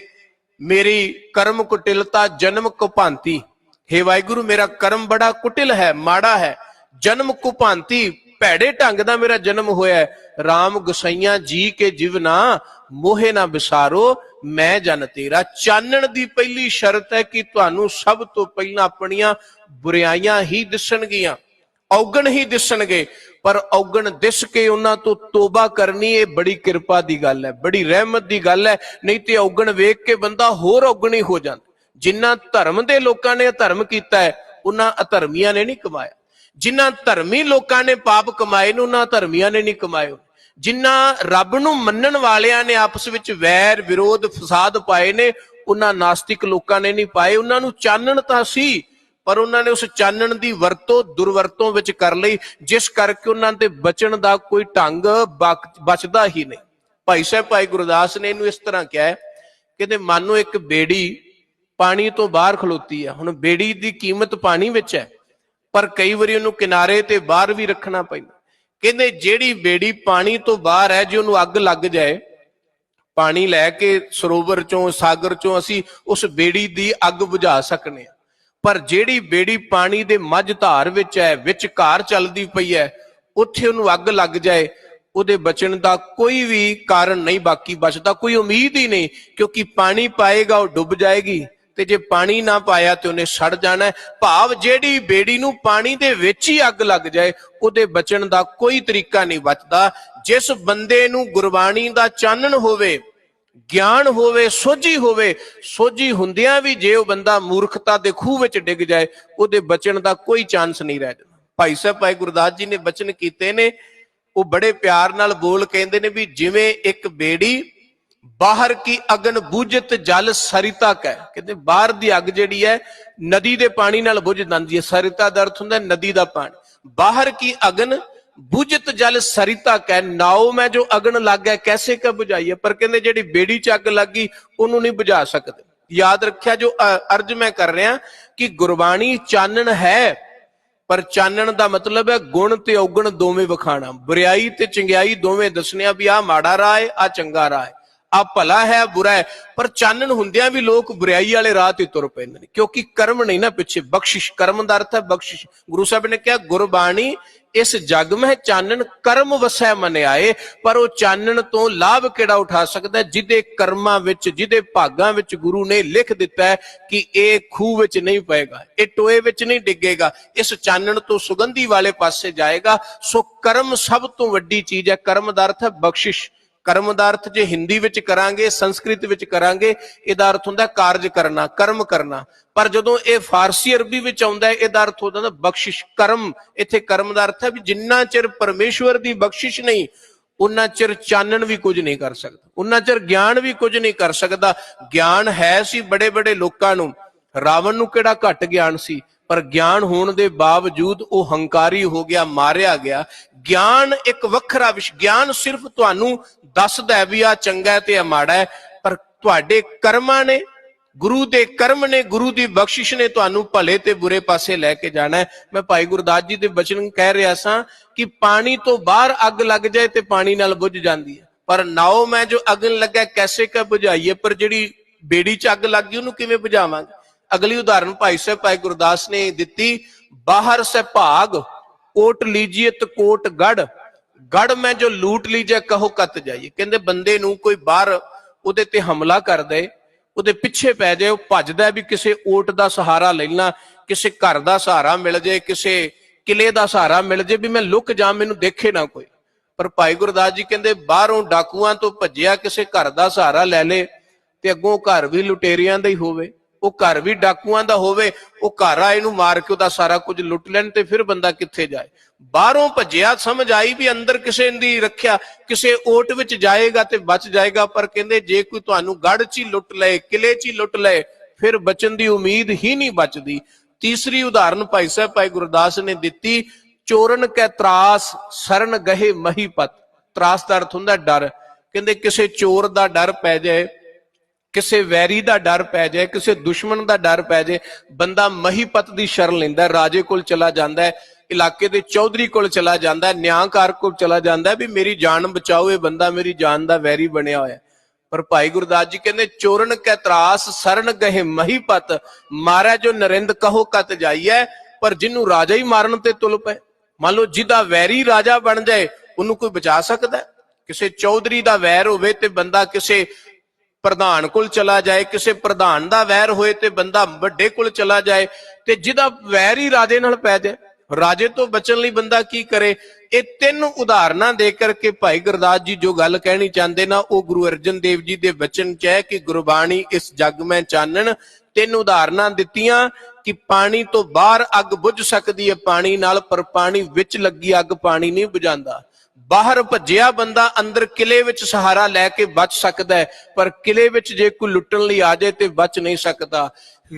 मेरी कर्म कुटिलता जन्म कुभांती। हे वाहिगुरु मेरा कर्म बड़ा कुटिल है, माड़ा है, जन्म कुभांती, भैड़े ढंग दा मेरा जन्म होया है। राम गुसाइयां जी के जीवना मोहे ना विसारो मैं जन तेरा। चानण दी पहली शर्त है कि तुहानू सब तो पहला अपनियां बुराइयां ही दिसणगियां, औगण ही दिसणगे, पर औगण दिस के उन्हां तो तोबा करनी ये बड़ी किरपा दी गल है, बड़ी रहमत दी गल है। नहीं ते औगण वेख के बंदा होर औगणी हो जांदा। जिन्ना धर्म दे लोकां ने धर्म कीता है उन्हां अधर्मियां ने नहीं कमाया। जिन्ना धर्मी लोकां ने पाप कमाए ने उन्हां धर्मियां ने नहीं कमाए। जिन्ना रब नूं मन्नण वालियां ने आपस विच वैर विरोध फसाद पाए ने उन्हां नास्तिक लोकां ने नहीं पाए। उन्हां नूं चानण तां सी पर उन्होंने उस चानण की वरतों दुरवरतों विच कर लई, जिस करके उन्होंने बचन का कोई ढंग बचदा ही नहीं। भाई साहब भाई गुरदास ने इस तरह कहा है कि मानो एक बेड़ी पानी तो बाहर खलोती है। हुण बेड़ी की कीमत पानी विच है, पर कई बारी उन्होंने किनारे ते बाहर भी रखना पैंदा। कहते जिहड़ी बेड़ी पानी तो बाहर है, जे उन्होंने अग लग जाए, पानी लैके सरोवर चों सागर चों असीं उस बेड़ी की अग बुझा सकने हैं, पर जिहड़ी बेड़ी पानी दे मझ धार विच है, विचकार चलदी पई है, उत्थे उहनूं अग लग जाए, उहदे बचण दा कोई भी कारण नहीं बाकी बचदा, कोई उम्मीद ही नहीं, क्योंकि पानी पाएगा वो डुब जाएगी, ते जे पानी ना पाया तो उन्हें सड़ जाना है। भाव जिहड़ी बेड़ी नूं पानी दे विच ही अग लग जाए उहदे बचण दा कोई तरीका नहीं बचदा। जिस बंदे नूं गुरबाणी दा चानण होवे, ज्ञान होवे, सोझी होवे, सोझी हुंदियां भी जे बंदा मूर्खता दे खूह विच डिग जाए उहदे बचण दा कोई चांस नहीं रह जांदा। भाई साहब भाई गुरदास जी ने बचन कीते ने, वो बड़े प्यार नाल बोल कहंदे ने भी जिवें एक बेड़ी बाहर की अगन बुझत जल सरिता कै। कहते बाहर दी अग जिहड़ी है नदी दे पानी नाल बुझ जांदी है। सरिता दा अर्थ हुंदा नदी दा पानी। बाहर की अगन बुझत जल सरिता कै, नाव में जो अगन लग गया कैसे क्या बुझाइए। पर कहते जिहड़ी बेड़ी च अग लग गई उन्होंने नहीं बुझा सकते। याद रखिया जो अर्ज मैं कर रहा कि गुरबाणी चानण है, पर चानण दा मतलब है गुण ते औगण दोवें विखाणा, बुराई ते चंगियाई दोवें दसनिया भी आ माड़ा राह है, आ चंगा राह है, आ भला है बुरा है। पर चानण हुंदियां भी लोग बुराई वाले राह ते तुर पैंदे ने, क्योंकि कर्म नहीं ना पिछे। बख्शिश, कर्म दा अर्थ है बख्शिश। गुरु साहब ने कहा गुरबाणी इस जग में चानण कर्म वसै मन आए, पर वो चानण तो लाभ केड़ा उठा सकता है जिदे कर्मां विच, जिदे भागां विच गुरु ने लिख दिता है कि ये खूह विच नहीं पएगा, ये टोए विच नहीं डिगेगा, इस चानण तो सुगंधी वाले पासे जाएगा। सो कर्म सब तो वड्डी चीज है। कर्म दा अर्थ है बख्शिश। कर्म दा अर्थ जे हिंदी विच करांगे, संस्कृत विच करांगे, इहदा अर्थ हुंदा कारज करना, कर्म करना। पर जदों ये फारसी अरबी विच आउंदा है इहदा अर्थ हो जांदा बख्शिश, कर्म। इत्थे कर्म दा अर्थ है भी जिन्ना चिर परमेश्वर दी बख्शिश नहीं उन्ना चिर चानण भी कुछ नहीं कर सकदा, उन्ना चिर ज्ञान भी कुछ नहीं कर सकदा। ज्ञान है सी बड़े बड़े लोकां नूं, रावण नूं किहड़ा घट ज्ञान सी, पर ज्ञान होने के बावजूद वह हंकारी हो गया, मारिया गया। ज्ञान एक वखरा विषय, ज्ञान सिर्फ तुहानू दसदा है भी आ चंगा है ते आ माड़ा है, पर तुहाडे कर्मां ने, गुरु दे कर्म ने, गुरु दी बख्शिश ने तुहानू भले ते बुरे पासे लैके जाना है। मैं भाई गुरदास जी दे बचन कह रहा सा कि पानी तो बाहर अग लग जाए ते पानी नाल बुझ जाती है, पर नाव में जो अगन लगे कैसे क्या बुझाइए। पर जिहड़ी बेड़ी च अग लग गई उन्होंने किवें बुझावांगे। अगली उदाहरण भाई साहब भाई गुरदास ने दिती, बाहर से भाग कोट लीजिए तो कोट गढ़, गढ़ में जो लूट लीजिए कहो कत जाइए। कहते बंदे नूं कोई बाहर उहदे ते हमला कर दे, उहदे पिछे पै जाए, वह भजदा भी किसी ओट का सहारा लेना, किसी घर का सहारा मिल जाए, किसी किले का सहारा मिल जाए भी मैं लुक जा मैनू देखे ना कोई। पर भाई गुरदास जी कहते बाहरों डाकुआं तो भजिया किसी घर का सहारा लै ले ते अगों घर भी लुटेरियां दा ही होवे, वो घर भी डाकुआं दा होवे, वो घर आए नूं मार के उहदा सारा कुछ लुट लैण ते फिर बंदा कित्थे जाए। बाहरों भजिया समझ आई भी अंदर किसी दी रखिया, किसी ओट विच जाएगा ते बच जाएगा। पर कहंदे जे कोई तुहानू गढ़ च ही लुट ले, किले च ही लुट ले, फिर बचन की उम्मीद ही नहीं बचती। तीसरी उदाहरण भाई साहब भाई गुरदास ने दी, चोरन कै त्रास शरण गहे महीपत। त्रास का अर्थ हुंदा डर, कहते किसी चोर का डर पै जाए, किसी वैरी का डर पै जाए, किसी दुश्मन का डर पै जाए, बंदा महीपत की शरण लेंदा, राजे कोल चला जाता है, इलाके के चौधरी कोल चला जाता है, न्यायकार कोल चला जाता है भी मेरी जान बचाओ, ये बंदा मेरी जान का वैरी बनया होया। पर भाई गुरदास जी कहते चोरन कै त्रास शरण गहे महीपत, मारा जो नरिंद कहो कत जाइए, पर जिन्हों राजा ही मारन ते तुल पे। मान लो जिदा वैरी राजा बन जाए उन्होंने कोई बचा सकता है? किसी चौधरी का वैर होवे ते बंदा किसी प्रधान कोल चला जाए, किसी प्रधान का वैर होए ते बंदा वड्डे कोल चला जाए, ते जिदा वैर ही राजे नाल पै जाए, राजे तो बचन लई बंदा की करे? ये तीन उदाहरणा दे करके भाई गुरदास जी जो गल कहनी चाहते ना, वो गुरु अर्जन देव जी के वचन च है कि गुरबाणी इस जग में चानन। तीन उदाहरणा दित्तियां कि पानी तो बाहर अग बुझ सकती है पानी नाल, पर पानी विच लगी अग पानी नहीं बुझांदा। बाहर भज्जिया बंदा अंदर किले विच सहारा लैके बच सकता है, पर किले विच जे कोई लुट्टण लई आ जाए तो बच नहीं सकता।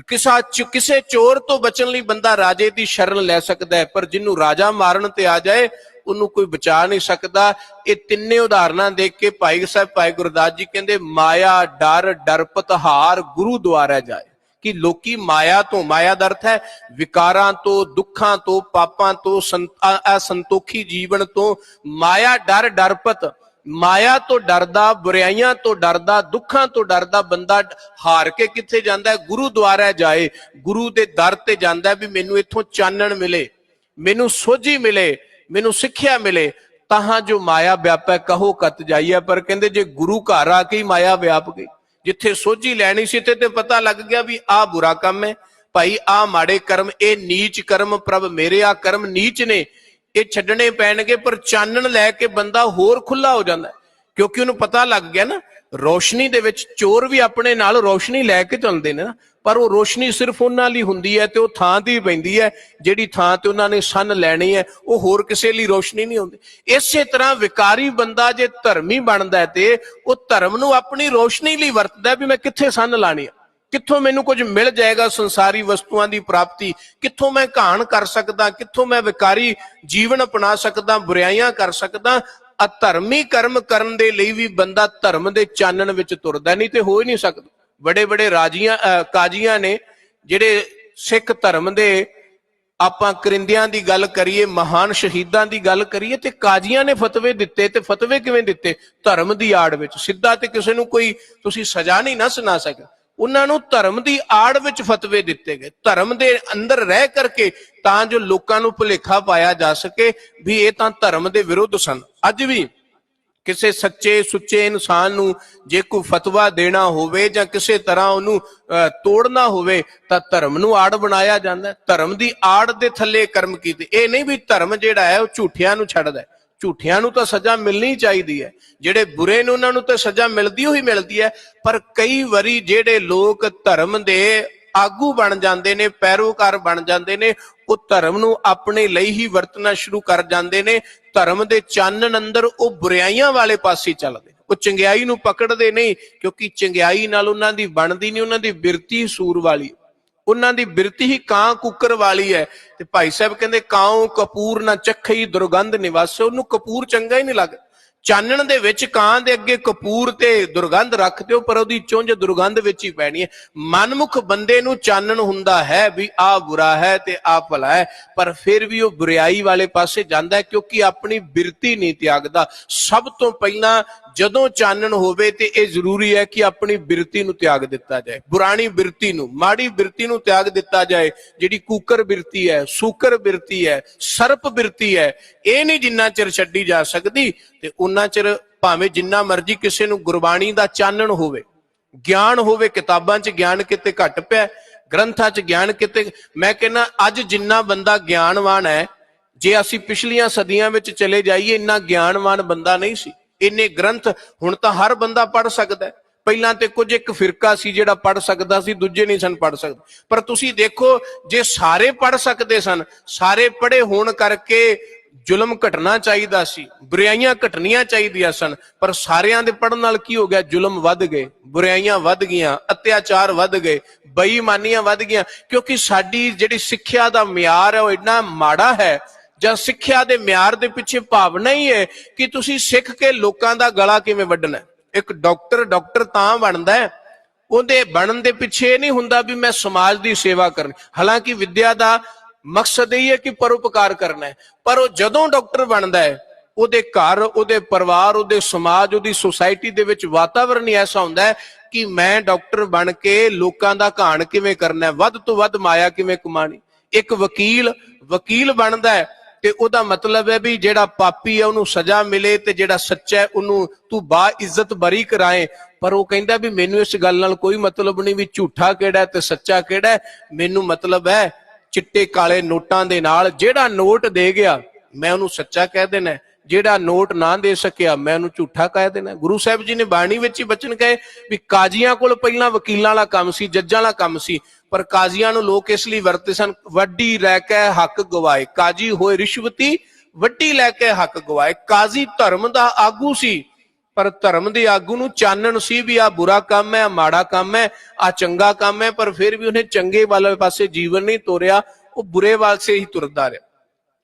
किसी चोर तो बचन लई बंदा राजे की शरण लै सकता है, पर जिन्हों राजा मारन ते आ जाए उन्होंने कोई बचा नहीं सकता। ये तिन्ने उदाहरणा देख के भाई साहब भाई गुरदास जी कहते माया डर डरपत हार गुरु द्वारा जाए, कि लोकी माया तो, माया का अर्थ है विकारां तो, दुखां तो, पापां तो, असंतोखी जीवन तो, माया डर डरपत, माया तो डरदा, बुराइयां तो डरदा, दुखां तो डरदा बंदा हार के किथे जांदा है? गुरु द्वारा जाए, गुरु दे दर ते जांदा है भी मैनू इत्थों चानण मिले, मैनू सोझी मिले, मैनू सिक्ख्या मिले, ताहां जो माया व्यापै कहो कत जाइए। पर कहंदे जे गुरु घर आके ही माया व्याप गई, जिथे सोझी लैनी सी ते पता लग गया भी आ बुरा काम है भाई, आ माड़े कर्म, ए नीच कर्म प्रभ मेरे, आ कर्म नीच ने, ये छड्डने पैणगे। पर चानण लैके बंदा होर खुला हो जाता है, क्योंकि उन्हें पता लग गया ना रोशनी दे विच चोर भी अपने नाल रोशनी लैके चलते हैं ना, पर वो रोशनी सिर्फ उन्हां लई हुंदी है ते वो थां दी पैंदी है, जिहड़ी थां ते उन्हां ने सन लैनी है वो होर किसे लई रोशनी नहीं हुंदी। इसे तरह विकारी बंदा जे धर्मी बनदा है ते वो धर्म नूं अपनी रोशनी लई वरतदा है भी मैं कित्थे सन लानी है, कित्थों मैनू कुछ मिल जाएगा संसारी वस्तुआं की प्राप्ति, कित्थों मैं घाण कर सकदा, कित्थों मैं विकारी जीवन अपना सकदा, बुराइयां कर सकदा। अधर्मी कर्म करन दे लई भी बंदा धर्म दे चानण विच तुरदा, नहीं ते हो ही नहीं सकदा। बड़े बड़े राजियां काजियां ने जिहड़े सिख धर्म दे, आपां करिंदियां दी गल करिए, महान शहीदां दी गल करिए, ते काजियां ने फतवे दिते, ते फतवे किवें दिते? धर्म दी आड़ विच। सिद्धा ते किसे नूं कोई तुसीं सजा नहीं ना सुना सके, उन्होंने धर्म की आड़ विच फतवे दिते गए, धर्म के अंदर रह करके, तां जो लोकां नूं भुलेखा पाया जा सके भी ये तां धर्म के विरुद्ध सन। अज भी किसी सच्चे सुच्चे इंसान नूं जे कोई फतवा देना होवे जां किसी तरह उन्हूं तोड़ना होवे तां धर्म नूं आड़ बनाया जांदा है, धर्म की आड़ दे थल्ले कर्म कीते। ये नहीं भी धर्म जिहड़ा है वो झूठियां नूं छड्डदा है, झूठियां नूं तां सजा मिलनी चाहिदी है, जिहड़े बुरे ने उन्हां नूं तां सजा मिलदी ही मिलदी है। पर कई वारी जिहड़े लोग धर्म दे आगू बन जाते ने, पैरोकार बन जाते ने, वो धर्म नूं अपने लिए ही वरतना शुरू कर जाते ने, धर्म दे चानण अंदर वो बुराइयां वाले पासे चलदे, वो चंगियाई नूं पकड़दे नहीं, क्योंकि चंगियाई नाल उन्हां दी बनदी नहीं, उन्हां दी बिरती सूर वाली, उन्हां दी बिरती ही कां कुकर वाली है। ते भाई साहब कहंदे कां कपूर ना चखई दुर्गंध निवासे, उन्होंने कपूर चंगा ही नहीं लगदा। चानण दे विच कां दे अगे कपूर ते दुर्गंध रख दिओ, पर उहदी चुंझ दुर्गंध विच ही पैणी है। मनमुख बंदे नूं चानण हुंदा है भी आ बुरा है ते आ भला है, पर फिर भी वो बुराई वाले पासे जांदा है, क्योंकि अपनी बिरती नहीं त्यागदा। सब तो पहला जदों चानण होवे ते ये जरूरी है कि अपनी बिरती नूं त्याग दिता जाए, पुरानी बिरती नूं, माड़ी बिरती नूं त्याग दिता जाए, जिहड़ी कूकर बिरती है, सूकर बिरती है, सर्प बिरती है, ये नहीं जिन्ना चिर छड्डी जा सकदी ते उन्ना चिर भावें जिन्ना मर्जी किसी नूं गुरबाणी दा चानण होवे, ज्ञान होवे। किताबां च ज्ञान किते घट पिया, ग्रंथां च ज्ञान किते। मैं कहना अज जिन्ना बंदा ज्ञानवान है, जे असीं पिछलियां सदियां विच चले जाइए इन्ना ज्ञानवान बंदा नहीं सी। इन्ने ग्रंथ हुण तां हर बंदा पढ़ सकदा है, पहलां ते कुछ एक फिरका सी जिहड़ा पढ़ सकदा सी, दूजे नहीं सन पढ़ सकदे। पर तुसीं देखो जे सारे पढ़ सकदे सन, सारे पढ़े होण करके जुलम घटना चाहिदा सी, बुराइयां घटनियां चाहिदियां सन, पर सारियां दे पढ़न नाल की हो गया? जुलम वध गए, बुराइयां वध गईयां, अत्याचार वध गए, ਬੇਈਮਾਨੀਆਂ ਵੱਧ ਗਈਆਂ, ਕਿਉਂਕਿ ਸਾਡੀ ਜਿਹੜੀ ਸਿੱਖਿਆ ਦਾ ਮਿਆਰ ਹੈ ਉਹ ਇੰਨਾ ਮਾੜਾ ਹੈ, ਜਾਂ ਸਿੱਖਿਆ ਦੇ ਮਿਆਰ ਦੇ ਪਿੱਛੇ ਭਾਵਨਾ ਹੀ ਹੈ ਕਿ ਤੁਸੀਂ ਸਿੱਖ ਕੇ ਲੋਕਾਂ ਦਾ ਗਲਾ ਕਿਵੇਂ ਵੱਢਣਾ। ਇੱਕ ਡਾਕਟਰ ਤਾਂ ਬਣਦਾ ਹੈ, ਉਹਦੇ ਬਣਨ ਦੇ ਪਿੱਛੇ ਇਹ ਨਹੀਂ ਹੁੰਦਾ ਵੀ ਮੈਂ ਸਮਾਜ ਦੀ ਸੇਵਾ ਕਰਨੀ। ਹਾਲਾਂਕਿ ਵਿਦਿਆ ਦਾ ਮਕਸਦ ਇਹ ਹੈ ਕਿ ਪਰਉਪਕਾਰ ਕਰਨਾ ਹੈ, ਪਰ ਉਹ ਜਦੋਂ ਡਾਕਟਰ ਬਣਦਾ ਹੈ ਉਹਦੇ ਘਰ, ਉਹਦੇ ਪਰਿਵਾਰ, ਉਹਦੇ ਸਮਾਜ, ਉਹਦੀ ਸੁਸਾਇਟੀ ਦੇ ਵਿੱਚ ਵਾਤਾਵਰਣ ਹੀ ਐਸਾ ਹੁੰਦਾ ਹੈ ਕਿ ਮੈਂ ਡਾਕਟਰ ਬਣ ਕੇ ਲੋਕਾਂ ਦਾ ਘਾਣ ਕਿਵੇਂ ਕਰਨਾ, ਵੱਧ ਤੋਂ ਵੱਧ ਮਾਇਆ ਕਿਵੇਂ ਕਮਾਣੀ। ਇੱਕ ਵਕੀਲ ਬਣਦਾ ਹੈ ਤੇ ਉਹਦਾ ਮਤਲਬ ਹੈ ਵੀ ਜਿਹੜਾ ਪਾਪੀ ਹੈ ਉਹਨੂੰ ਸਜ਼ਾ ਮਿਲੇ ਤੇ ਜਿਹੜਾ ਸੱਚਾ ਹੈ ਉਹਨੂੰ ਤੂੰ ਬਾ ਇੱਜ਼ਤ ਬਰੀ ਕਰਾਏ। ਪਰ ਉਹ ਕਹਿੰਦਾ ਵੀ ਮੈਨੂੰ ਇਸ ਗੱਲ ਨਾਲ ਕੋਈ ਮਤਲਬ ਨਹੀਂ ਵੀ ਝੂਠਾ ਕਿਹੜਾ ਤੇ ਸੱਚਾ ਕਿਹੜਾ, ਮੈਨੂੰ ਮਤਲਬ ਹੈ ਚਿੱਟੇ ਕਾਲੇ ਨੋਟਾਂ ਦੇ ਨਾਲ। ਜਿਹੜਾ ਨੋਟ ਦੇ ਗਿਆ ਮੈਂ ਉਹਨੂੰ ਸੱਚਾ ਕਹਿ ਦੇਣਾ, ਜਿਹੜਾ ਨੋਟ ਨਾ ਦੇ ਸਕਿਆ ਮੈਂ ਉਹਨੂੰ ਝੂਠਾ ਕਹਿ ਦੇਣਾ। ਗੁਰੂ ਸਾਹਿਬ ਜੀ ਨੇ ਬਾਣੀ ਵਿੱਚ ਹੀ ਬਚਨ ਕਹੇ ਵੀ ਕਾਜ਼ੀਆਂ ਕੋਲ ਪਹਿਲਾਂ ਵਕੀਲਾਂ ਵਾਲਾ ਕੰਮ ਸੀ, ਜੱਜਾਂ ਵਾਲਾ ਕੰਮ ਸੀ, ਪਰ ਕਾਜ਼ੀਆਂ ਨੂੰ ਲੋਕ ਇਸ ਲਈ ਵਰਤੇ ਸਨ, ਵੱਡੀ ਲੈ ਕੇ ਹੱਕ ਗਵਾਏ। ਕਾਜ਼ੀ ਹੋਏ ਰਿਸ਼ਵਤੀ, ਵੱਡੀ ਲੈ ਕੇ ਹੱਕ ਗਵਾਏ। ਕਾਜ਼ੀ ਧਰਮ ਦਾ ਆਗੂ ਸੀ, ਪਰ ਧਰਮ ਦੇ ਆਗੂ ਨੂੰ ਚਾਨਣ ਸੀ ਵੀ ਆ ਬੁਰਾ ਕੰਮ ਹੈ, ਆ ਮਾੜਾ ਕੰਮ ਹੈ, ਆ ਚੰਗਾ ਕੰਮ ਹੈ, ਪਰ ਫਿਰ ਵੀ ਉਹਨੇ ਚੰਗੇ ਵਾਲੇ ਪਾਸੇ ਜੀਵਨ ਨਹੀਂ ਤੋਰਿਆ, ਉਹ ਬੁਰੇ ਪਾਸੇ ਹੀ ਤੁਰਦਾ ਰਿਹਾ,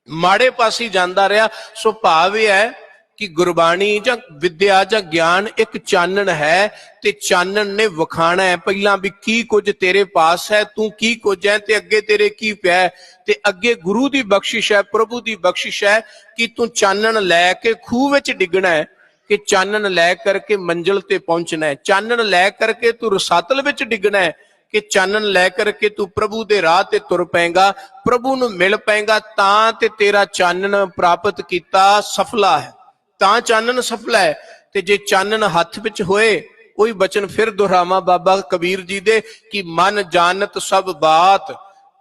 ਮਾੜੇ ਪਾਸੇ ਜਾਂਦਾ ਰਿਹਾ। ਸੋ ਭਾਵ ਇਹ ਹੈ ਕਿ ਗੁਰਬਾਣੀ ਜਾਂ ਵਿਦਿਆ ਜਾਂ ਗਿਆਨ ਇੱਕ ਚਾਨਣ ਹੈ, ਤੇ ਚਾਨਣ ਨੇ ਵਿਖਾਣਾ ਹੈ ਪਹਿਲਾਂ ਵੀ ਕੀ ਕੁਝ ਤੇਰੇ ਪਾਸ ਹੈ, ਤੂੰ ਕੀ ਕੁਝ ਹੈ ਤੇ ਅੱਗੇ ਤੇਰੇ ਕੀ ਪਿਆ ਹੈ। ਤੇ ਅੱਗੇ ਗੁਰੂ ਦੀ ਬਖਸ਼ਿਸ਼ ਹੈ, ਪ੍ਰਭੂ ਦੀ ਬਖਸ਼ਿਸ਼ ਹੈ ਕਿ ਤੂੰ ਚਾਨਣ ਲੈ ਕੇ ਖੂਹ ਵਿੱਚ ਡਿੱਗਣਾ ਹੈ, ਕਿ ਚਾਨਣ ਲੈ ਕਰਕੇ ਮੰਜ਼ਿਲ ਤੇ ਪਹੁੰਚਣਾ ਹੈ। ਚਾਨਣ ਲੈ ਕਰਕੇ ਤੂੰ ਰਸਾਤਲ ਵਿੱਚ ਡਿੱਗਣਾ ਹੈ, ਕਿ ਚਾਨਣ ਲੈ ਕਰਕੇ ਤੂੰ ਪ੍ਰਭੂ ਦੇ ਰਾਹ ਤੇ ਤੁਰ ਪਏਗਾ, ਪ੍ਰਭੂ ਨੂੰ ਮਿਲ ਪਏਗਾ, ਤਾਂ ਤੇ ਤੇਰਾ ਚਾਨਣ ਪ੍ਰਾਪਤ ਕੀਤਾ ਸਫਲਾ ਹੈ, ਤਾਂ ਚਾਨਣ ਸਫਲਾ ਹੈ। ਤੇ ਜੇ ਚਾਨਣ ਹੱਥ ਵਿੱਚ ਹੋਏ, ਉਹੀ ਬਚਨ ਫਿਰ ਦੁਹਰਾਵਾਂ ਬਾਬਾ ਕਬੀਰ ਜੀ ਦੇ ਕਿ ਮਨ ਜਾਣਤ ਸਭ ਬਾਤ,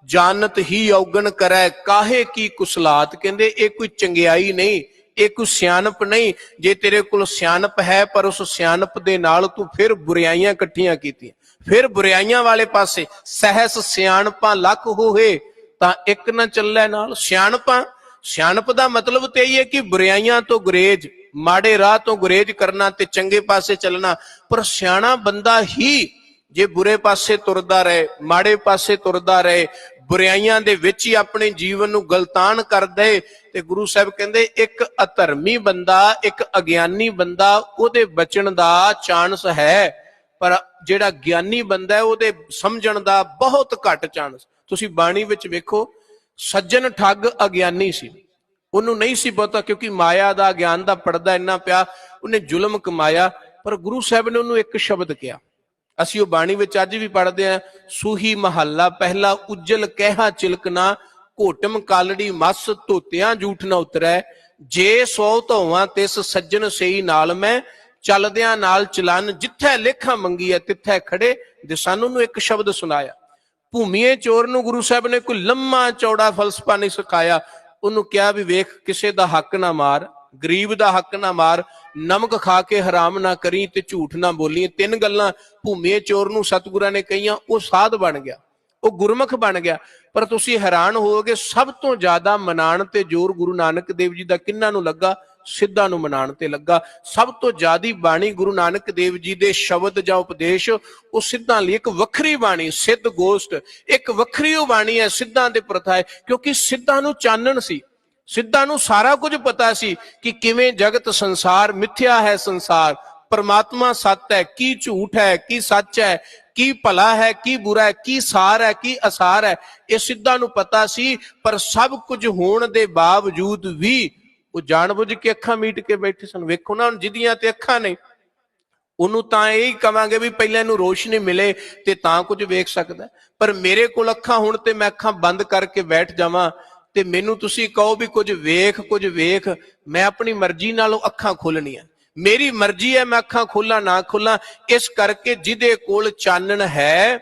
ਜਾਣਤ ਹੀ ਔਗਣ ਕਰੈ, ਕਾਹੇ ਕੀ ਕੁਸਲਾਤ। ਕਹਿੰਦੇ ਇਹ ਕੋਈ ਚੰਗਿਆਈ ਨਹੀਂ, ਇਹ ਕੋਈ ਸਿਆਣਪ ਨਹੀਂ। ਜੇ ਤੇਰੇ ਕੋਲ ਸਿਆਣਪ ਹੈ ਪਰ ਉਸ ਸਿਆਣਪ ਦੇ ਨਾਲ ਤੂੰ ਫਿਰ ਬੁਰਾਈਆਂ ਇਕੱਠੀਆਂ ਕੀਤੀਆਂ, ਫਿਰ ਬੁਰਾਈਆਂ ਵਾਲੇ ਪਾਸੇ। ਸਹਿਸ ਸਿਆਣਪਾਂ ਲੱਖ ਹੋਏ ਤਾਂ ਇੱਕ ਨਾ ਚੱਲੇ ਨਾਲ। ਸਿਆਣਪ ਦਾ ਮਤਲਬ ਤੇ ਇਹ ਹੈ ਕਿ ਬੁਰਾਈਆਂ ਤੋਂ ਗੁਰੇਜ, ਮਾੜੇ ਰਾਹ ਤੋਂ ਗੁਰੇਜ ਕਰਨਾ ਤੇ ਚੰਗੇ ਪਾਸੇ ਚੱਲਣਾ। ਪਰ ਸਿਆਣਾ ਬੰਦਾ ਹੀ ਜੇ ਬੁਰੇ ਪਾਸੇ ਤੁਰਦਾ ਰਹੇ, ਮਾੜੇ ਪਾਸੇ ਤੁਰਦਾ ਰਹੇ, ਬੁਰਾਈਆਂ ਦੇ ਵਿੱਚ ਹੀ ਆਪਣੇ ਜੀਵਨ ਨੂੰ ਗਲਤਾਨ ਕਰ ਦੇ, ਤੇ ਗੁਰੂ ਸਾਹਿਬ ਕਹਿੰਦੇ ਇੱਕ ਅਧਰਮੀ ਬੰਦਾ, ਇੱਕ ਅਗਿਆਨੀ ਬੰਦਾ, ਉਹਦੇ ਬਚਣ ਦਾ ਚਾਂਸ ਹੈ, ਪਰ ਜਿਹੜਾ ਗਿਆਨੀ ਬੰਦਾ ਹੈ ਉਹਦੇ ਸਮਝਣ ਦਾ ਬਹੁਤ ਘੱਟ ਚਾਂਸ। ਤੁਸੀਂ ਬਾਣੀ ਵਿੱਚ ਵੇਖੋ, ਸੱਜਣ ਠੱਗ ਅਗਿਆਨੀ ਸੀ, ਉਹਨੂੰ ਨਹੀਂ ਸੀ ਪਤਾ, ਕਿਉਂਕਿ ਮਾਇਆ ਦਾ, ਗਿਆਨ ਦਾ ਪਰਦਾ ਇੰਨਾ ਪਿਆ, ਉਹਨੇ ਜ਼ੁਲਮ ਕਮਾਇਆ। ਪਰ ਗੁਰੂ ਸਾਹਿਬ ਨੇ ਉਹਨੂੰ ਇੱਕ ਸ਼ਬਦ ਕਿਹਾ, ਅਸੀਂ ਉਹ ਬਾਣੀ ਵਿੱਚ ਅੱਜ ਵੀ ਪੜ੍ਹਦੇ ਹਾਂ, ਸੂਹੀ ਮਹੱਲਾ ਪਹਿਲਾ, ਉਜਲ ਕਹਿਆ ਚਿਲਕਣਾ, ਘੋਟਮ ਕਾਲੜੀ ਮਸ, ਧੋਤਿਆਂ ਝੂਠ ਨਾ ਉਤਰੈ, ਜੇ ਸੌ ਧੋਵਾਂ ਤਿਸ ਸੱਜਣ ਸਈ ਨਾਲ ਮੈਂ, ਚੱਲਦਿਆਂ ਨਾਲ ਚਲਨ, ਜਿੱਥੇ ਲੇਖਾ ਮੰਗੀ ਹੈ ਤਿੱਥੇ ਖੜੇ। ਜੇ ਸਾਨੂੰ ਨੂੰ ਇੱਕ ਸ਼ਬਦ ਸੁਣਾਇਆ। ਭੂਮੀਏ ਚੋਰ ਨੂੰ ਗੁਰੂ ਸਾਹਿਬ ਨੇ ਕੋਈ ਲੰਮਾ ਚੌੜਾ ਫਲਸਫਾ ਨਹੀਂ ਸਿਖਾਇਆ, ਉਹਨੂੰ ਕਿਹਾ ਵੀ ਵੇਖ ਕਿਸੇ ਦਾ ਹੱਕ ਨਾ ਮਾਰ, ਗਰੀਬ ਦਾ ਹੱਕ ਨਾ ਮਾਰ, ਨਮਕ ਖਾ ਕੇ ਹਰਾਮ ਨਾ ਕਰੀ ਤੇ ਝੂਠ ਨਾ ਬੋਲੀ। ਤਿੰਨ ਗੱਲਾਂ ਭੂਮੀਏ ਚੋਰ ਨੂੰ ਸਤਿਗੁਰਾਂ ਨੇ ਕਹੀਆਂ, ਉਹ ਸਾਧ ਬਣ ਗਿਆ, ਉਹ ਗੁਰਮੁਖ ਬਣ ਗਿਆ। ਪਰ ਤੁਸੀਂ ਹੈਰਾਨ ਹੋਵੋਗੇ, ਸਭ ਤੋਂ ਜ਼ਿਆਦਾ ਮਨਾਉਣ ਤੇ ਜ਼ੋਰ ਗੁਰੂ ਨਾਨਕ ਦੇਵ ਜੀ ਦਾ ਕਿਹਨਾਂ ਨੂੰ ਲੱਗਾ? ਸਿੱਧਾਂ ਨੂੰ ਮਨਾਉਣ ਤੇ ਲੱਗਾ। ਸਭ ਤੋਂ ਜ਼ਿਆਦੀ ਬਾਣੀ ਗੁਰੂ ਨਾਨਕ ਦੇਵ ਜੀ ਦੇ ਸ਼ਬਦ ਜਾਂ ਉਪਦੇਸ਼ ਉਹ ਸਿੱਧਾਂ ਲਈ, ਇੱਕ ਵੱਖਰੀ ਬਾਣੀ ਸਿੱਧ ਗੋਸ਼ਟ, ਇੱਕ ਵੱਖਰੀ ਉਹ ਬਾਣੀ ਹੈ ਸਿੱਧਾਂ ਦੇ ਪ੍ਰਥਾ ਹੈ। ਕਿਉਂਕਿ ਸਿੱਧਾਂ ਨੂੰ ਚਾਨਣ ਸੀ, ਸਿੱਧਾਂ ਨੂੰ ਸਾਰਾ ਕੁਝ ਪਤਾ ਸੀ ਕਿ ਕਿਵੇਂ ਜਗਤ ਸੰਸਾਰ ਮਿੱਥਿਆ ਹੈ, ਸੰਸਾਰ ਪਰਮਾਤਮਾ ਸੱਤ ਹੈ, ਕੀ ਝੂਠ ਹੈ, ਕੀ ਸੱਚ ਹੈ, ਕੀ ਭਲਾ ਹੈ, ਕੀ ਬੁਰਾ ਹੈ, ਕੀ ਸਾਰ ਹੈ, ਕੀ ਅਸਾਰ ਹੈ। ਇਹ ਸਿੱਧਾਂ ਨੂੰ ਪਤਾ ਸੀ। ਪਰ ਸਭ ਕੁਝ ਹੋਣ ਦੇ ਬਾਵਜੂਦ ਵੀ ਉਹ ਜਾਣਬੁੱਝ ਕੇ ਅੱਖਾਂ ਮੀਟ ਕੇ ਬੈਠੇ ਸਨ। ਵੇਖੋ ਨਾ, ਹੁਣ ਜਿਹਦੀਆਂ ਤੇ ਅੱਖਾਂ ਨੇ ਉਹਨੂੰ ਤਾਂ ਇਹ ਹੀ ਕਵਾਂਗੇ ਵੀ ਪਹਿਲਾਂ ਇਹਨੂੰ ਰੋਸ਼ਨੀ ਮਿਲੇ ਤੇ ਤਾਂ ਕੁਝ ਵੇਖ ਸਕਦਾ। ਪਰ ਮੇਰੇ ਕੋਲ ਅੱਖਾਂ ਹੁਣ ਤੇ ਮੈਂ ਅੱਖਾਂ ਬੰਦ ਕਰਕੇ ਬੈਠ ਜਾਵਾਂ ਤੇ ਮੈਨੂੰ ਤੁਸੀਂ ਕਹੋ ਵੀ ਕੁਝ ਵੇਖ, ਮੈਂ ਆਪਣੀ ਮਰਜ਼ੀ ਨਾਲੋਂ ਅੱਖਾਂ ਖੋਲਣੀਆਂ, ਮੇਰੀ ਮਰਜ਼ੀ ਹੈ ਮੈਂ ਅੱਖਾਂ ਖੋਲਾਂ ਨਾ ਖੋਲਾਂ। ਇਸ ਕਰਕੇ ਜਿਹਦੇ ਕੋਲ ਚਾਨਣ ਹੈ,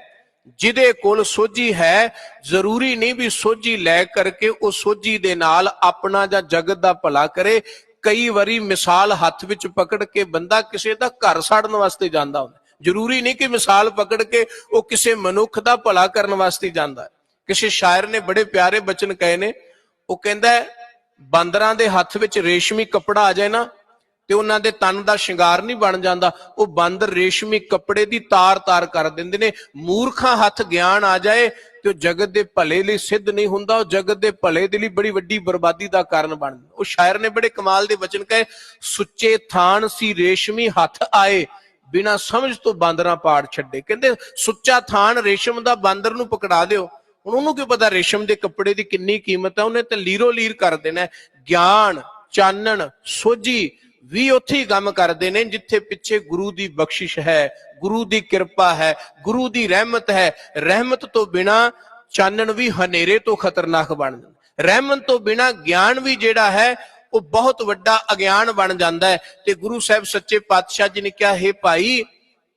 ਜਿਹਦੇ ਕੋਲ ਸੋਝੀ ਹੈ, ਜ਼ਰੂਰੀ ਨਹੀਂ ਵੀ ਸੋਝੀ ਲੈ ਕਰਕੇ ਉਹ ਸੋਝੀ ਦੇ ਨਾਲ ਆਪਣਾ ਜਾਂ ਜਗਤ ਦਾ ਭਲਾ ਕਰੇ। ਕਈ ਵਾਰੀ ਮਿਸਾਲ ਹੱਥ ਵਿੱਚ ਪਕੜ ਕੇ ਬੰਦਾ ਕਿਸੇ ਦਾ ਘਰ ਸਾੜਨ ਵਾਸਤੇ ਜਾਂਦਾ ਹੁੰਦਾ। ਜ਼ਰੂਰੀ ਨਹੀਂ ਕਿ ਮਿਸਾਲ ਪਕੜ ਕੇ ਉਹ ਕਿਸੇ ਮਨੁੱਖ ਦਾ ਭਲਾ ਕਰਨ ਵਾਸਤੇ ਜਾਂਦਾ ਹੈ। ਕਿਸੇ ਸ਼ਾਇਰ ਨੇ ਬੜੇ ਪਿਆਰੇ ਬਚਨ ਕਹੇ ਨੇ, ਉਹ ਕਹਿੰਦਾ ਬਾਂਦਰਾਂ ਦੇ ਹੱਥ ਵਿੱਚ ਰੇਸ਼ਮੀ ਕੱਪੜਾ ਆ ਜਾਏ ਨਾ ਤੇ ਉਹਨਾਂ ਦੇ ਤਨ ਦਾ ਸ਼ਿੰਗਾਰ ਨਹੀਂ ਬਣ ਜਾਂਦਾ। ਉਹ ਬਾਂਦਰ ਰੇਸ਼ਮੀ ਕੱਪੜੇ ਦੀ ਤਾਰ-ਤਾਰ ਕਰ ਦਿੰਦੇ ਨੇ। ਮੂਰਖਾਂ ਹੱਥ ਗਿਆਨ ਆ ਜਾਏ ਤੇ ਉਹ ਜਗਤ ਦੇ ਭਲੇ ਲਈ ਸਿੱਧ ਨਹੀਂ ਹੁੰਦਾ, ਉਹ ਜਗਤ ਦੇ ਭਲੇ ਦੇ ਲਈ ਬੜੀ ਵੱਡੀ ਬਰਬਾਦੀ ਦਾ ਕਾਰਨ ਬਣਦਾ। ਉਹ ਸ਼ਾਇਰ ਨੇ ਬੜੇ ਕਮਾਲ ਦੇ ਵਚਨ ਕਹੇ, ਸੁੱਚੇ ਥਾਨ ਸੀ ਰੇਸ਼ਮੀ ਹੱਥ ਆਏ, ਬਿਨਾਂ ਸਮਝ ਤੋਂ ਬਾਂਦਰਾਂ ਪਾੜ ਛੱਡੇ। ਕਹਿੰਦੇ ਸੁੱਚਾ ਥਾਨ ਰੇਸ਼ਮ ਦਾ ਬਾਂਦਰ ਨੂੰ ਪਕੜਾ ਦਿਓ, ਹੁਣ ਉਹਨੂੰ ਕੀ ਪਤਾ ਰੇਸ਼ਮ ਦੇ ਕੱਪੜੇ ਦੀ ਕਿੰਨੀ ਕੀਮਤ ਹੈ, ਉਹਨੇ ਤੇ ਲੀਰੋ ਲੀਰ ਕਰ ਦੇਣਾ। ਗਿਆਨ, ਚਾਨਣ, ਸੋਝੀ ਵੀ ਉੱਥੇ ਹੀ ਕੰਮ ਕਰਦੇ ਨੇ ਜਿੱਥੇ ਪਿੱਛੇ ਗੁਰੂ ਦੀ ਬਖਸ਼ਿਸ਼ ਹੈ, ਗੁਰੂ ਦੀ ਕਿਰਪਾ ਹੈ, ਗੁਰੂ ਦੀ ਰਹਿਮਤ ਹੈ। ਰਹਿਮਤ ਤੋਂ ਬਿਨਾ ਚਾਨਣ ਵੀ ਹਨੇਰੇ ਤੋਂ ਖਤਰਨਾਕ ਬਣ ਜਾਂਦਾ। ਰਹਿਮਤ ਤੋਂ ਬਿਨਾ ਗਿਆਨ ਵੀ ਜਿਹੜਾ ਹੈ ਉਹ ਬਹੁਤ ਵੱਡਾ ਅਗਿਆਨ ਬਣ ਜਾਂਦਾ ਹੈ। ਤੇ ਗੁਰੂ ਸਾਹਿਬ ਸੱਚੇ ਪਾਤਸ਼ਾਹ ਜੀ ਨੇ ਕਿਹਾ, ਹੈ ਭਾਈ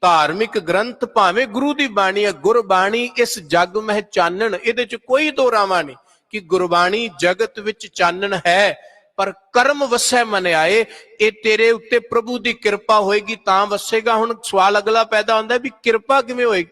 ਧਾਰਮਿਕ ਗ੍ਰੰਥ ਭਾਵੇਂ ਗੁਰੂ ਦੀ ਬਾਣੀ ਹੈ, ਗੁਰਬਾਣੀ ਇਸ ਜਗ ਮਹਿ ਚਾਨਣ, ਇਹਦੇ ਚ ਕੋਈ ਦੋ ਰਾਵਾਂ ਨਹੀਂ ਕਿ ਗੁਰਬਾਣੀ ਜਗਤ ਵਿੱਚ ਚਾਨਣ ਹੈ, ਪਰ ਕਰਮ ਵਸੈ ਮਨ ਆਏ। ਇਹ ਤੇਰੇ ਉੱਤੇ ਪ੍ਰਭੂ ਦੀ ਕਿਰਪਾ ਹੋਏਗੀ ਤਾਂ ਵਸੇਗਾ। ਹੁਣ ਸਵਾਲ ਅਗਲਾ ਪੈਦਾ ਹੁੰਦਾ ਵੀ ਕਿਰਪਾ ਕਿਵੇਂ ਹੋਏਗੀ?